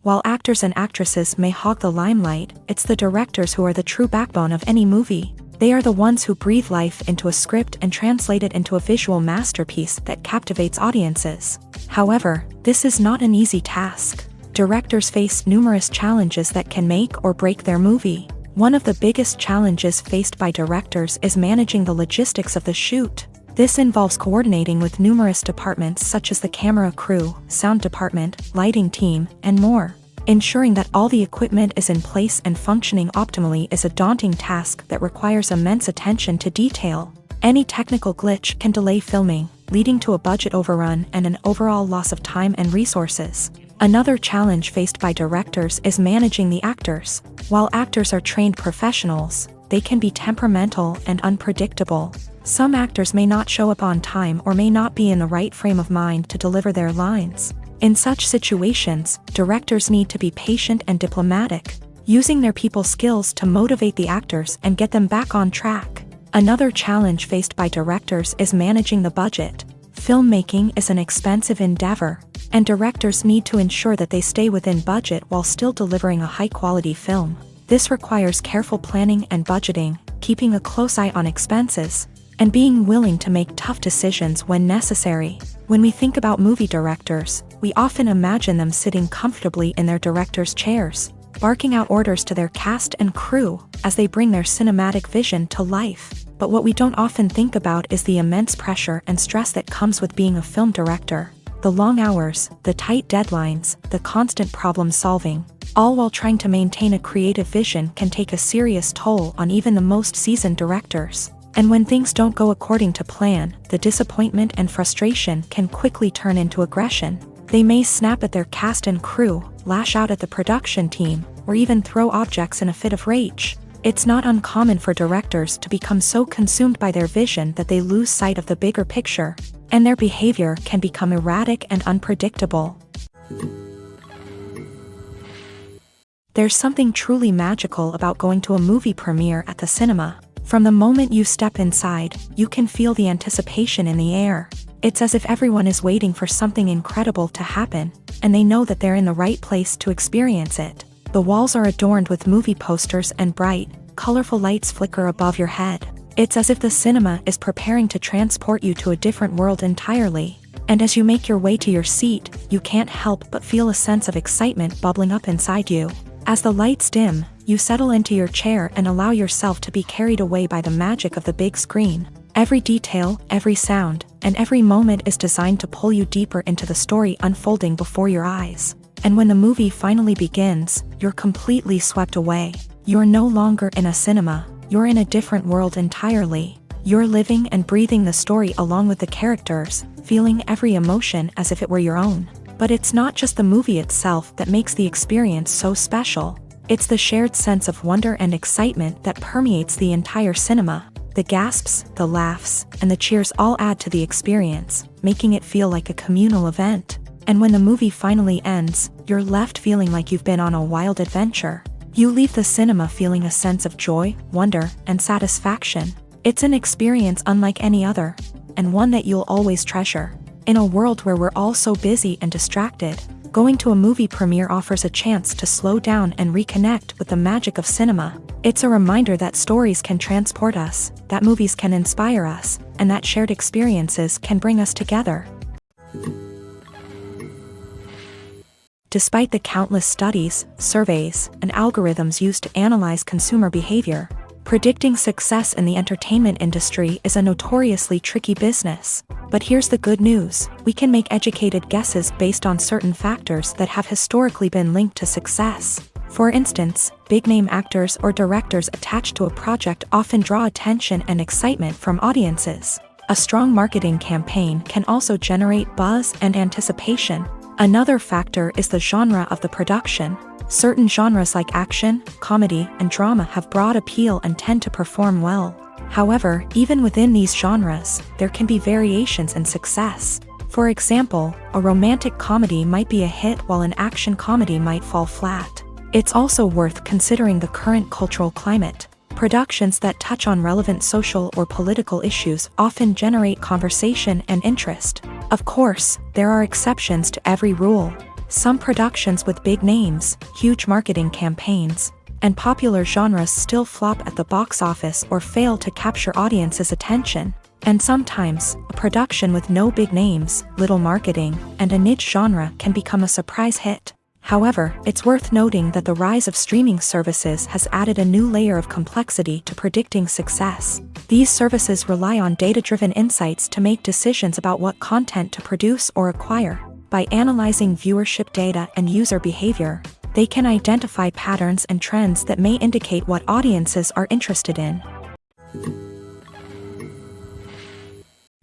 While actors and actresses may hog the limelight, it's the directors who are the true backbone of any movie. They are the ones who breathe life into a script and translate it into a visual masterpiece that captivates audiences. However, this is not an easy task. Directors face numerous challenges that can make or break their movie. One of the biggest challenges faced by directors is managing the logistics of the shoot. This involves coordinating with numerous departments such as the camera crew, sound department, lighting team, and more. Ensuring that all the equipment is in place and functioning optimally is a daunting task that requires immense attention to detail. Any technical glitch can delay filming, leading to a budget overrun and an overall loss of time and resources. Another challenge faced by directors is managing the actors. While actors are trained professionals, they can be temperamental and unpredictable. Some actors may not show up on time or may not be in the right frame of mind to deliver their lines. In such situations, directors need to be patient and diplomatic, using their people skills to motivate the actors and get them back on track. Another challenge faced by directors is managing the budget. Filmmaking is an expensive endeavor, and directors need to ensure that they stay within budget while still delivering a high-quality film. This requires careful planning and budgeting, keeping a close eye on expenses, and being willing to make tough decisions when necessary. When we think about movie directors, we often imagine them sitting comfortably in their director's chairs, barking out orders to their cast and crew as they bring their cinematic vision to life. But what we don't often think about is the immense pressure and stress that comes with being a film director. The long hours, the tight deadlines, the constant problem solving, all while trying to maintain a creative vision can take a serious toll on even the most seasoned directors. And when things don't go according to plan, the disappointment and frustration can quickly turn into aggression. They may snap at their cast and crew, lash out at the production team, or even throw objects in a fit of rage. It's not uncommon for directors to become so consumed by their vision that they lose sight of the bigger picture, and their behavior can become erratic and unpredictable. There's something truly magical about going to a movie premiere at the cinema. From the moment you step inside, you can feel the anticipation in the air. It's as if everyone is waiting for something incredible to happen, and they know that they're in the right place to experience it. The walls are adorned with movie posters and bright, colorful lights flicker above your head. It's as if the cinema is preparing to transport you to a different world entirely. And as you make your way to your seat, you can't help but feel a sense of excitement bubbling up inside you. As the lights dim, you settle into your chair and allow yourself to be carried away by the magic of the big screen. Every detail, every sound, and every moment is designed to pull you deeper into the story unfolding before your eyes. And when the movie finally begins, you're completely swept away. You're no longer in a cinema, you're in a different world entirely. You're living and breathing the story along with the characters, feeling every emotion as if it were your own. But it's not just the movie itself that makes the experience so special. It's the shared sense of wonder and excitement that permeates the entire cinema. The gasps, the laughs, and the cheers all add to the experience, making it feel like a communal event. And when the movie finally ends, you're left feeling like you've been on a wild adventure. You leave the cinema feeling a sense of joy, wonder, and satisfaction. It's an experience unlike any other, and one that you'll always treasure. In a world where we're all so busy and distracted, going to a movie premiere offers a chance to slow down and reconnect with the magic of cinema. It's a reminder that stories can transport us, that movies can inspire us, and that shared experiences can bring us together. Despite the countless studies, surveys, and algorithms used to analyze consumer behavior, predicting success in the entertainment industry is a notoriously tricky business. But here's the good news: we can make educated guesses based on certain factors that have historically been linked to success. For instance, big-name actors or directors attached to a project often draw attention and excitement from audiences. A strong marketing campaign can also generate buzz and anticipation. Another factor is the genre of the production. Certain genres like action, comedy, and drama have broad appeal and tend to perform well. However, even within these genres, there can be variations in success. For example, a romantic comedy might be a hit while an action comedy might fall flat. It's also worth considering the current cultural climate. Productions that touch on relevant social or political issues often generate conversation and interest. Of course, there are exceptions to every rule. Some productions with big names, huge marketing campaigns, and popular genres still flop at the box office or fail to capture audiences' attention. And sometimes, a production with no big names, little marketing, and a niche genre can become a surprise hit. However, it's worth noting that the rise of streaming services has added a new layer of complexity to predicting success. These services rely on data-driven insights to make decisions about what content to produce or acquire. By analyzing viewership data and user behavior, they can identify patterns and trends that may indicate what audiences are interested in.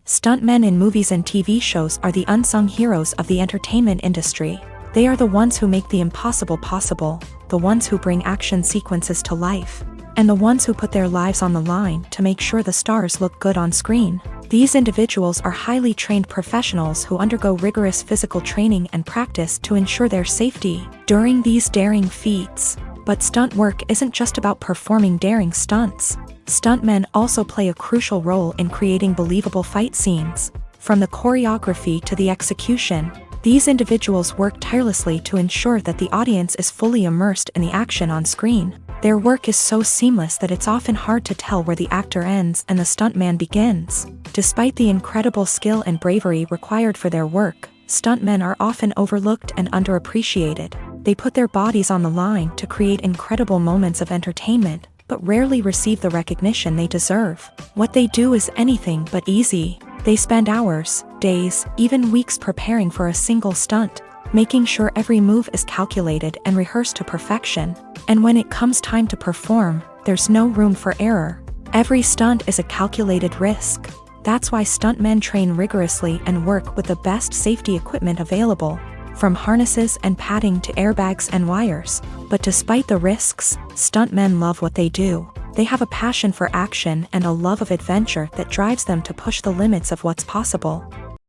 Stuntmen in movies and TV shows are the unsung heroes of the entertainment industry. They are the ones who make the impossible possible, the ones who bring action sequences to life, and the ones who put their lives on the line to make sure the stars look good on screen. These individuals are highly trained professionals who undergo rigorous physical training and practice to ensure their safety during these daring feats. But stunt work isn't just about performing daring stunts. Stuntmen also play a crucial role in creating believable fight scenes. From the choreography to the execution, these individuals work tirelessly to ensure that the audience is fully immersed in the action on screen. Their work is so seamless that it's often hard to tell where the actor ends and the stuntman begins. Despite the incredible skill and bravery required for their work, stuntmen are often overlooked and underappreciated. They put their bodies on the line to create incredible moments of entertainment, but rarely receive the recognition they deserve. What they do is anything but easy. They spend hours, days, even weeks preparing for a single stunt, making sure every move is calculated and rehearsed to perfection. And when it comes time to perform, there's no room for error. Every stunt is a calculated risk. That's why stuntmen train rigorously and work with the best safety equipment available, from harnesses and padding to airbags and wires. But despite the risks, stuntmen love what they do. They have a passion for action and a love of adventure that drives them to push the limits of what's possible.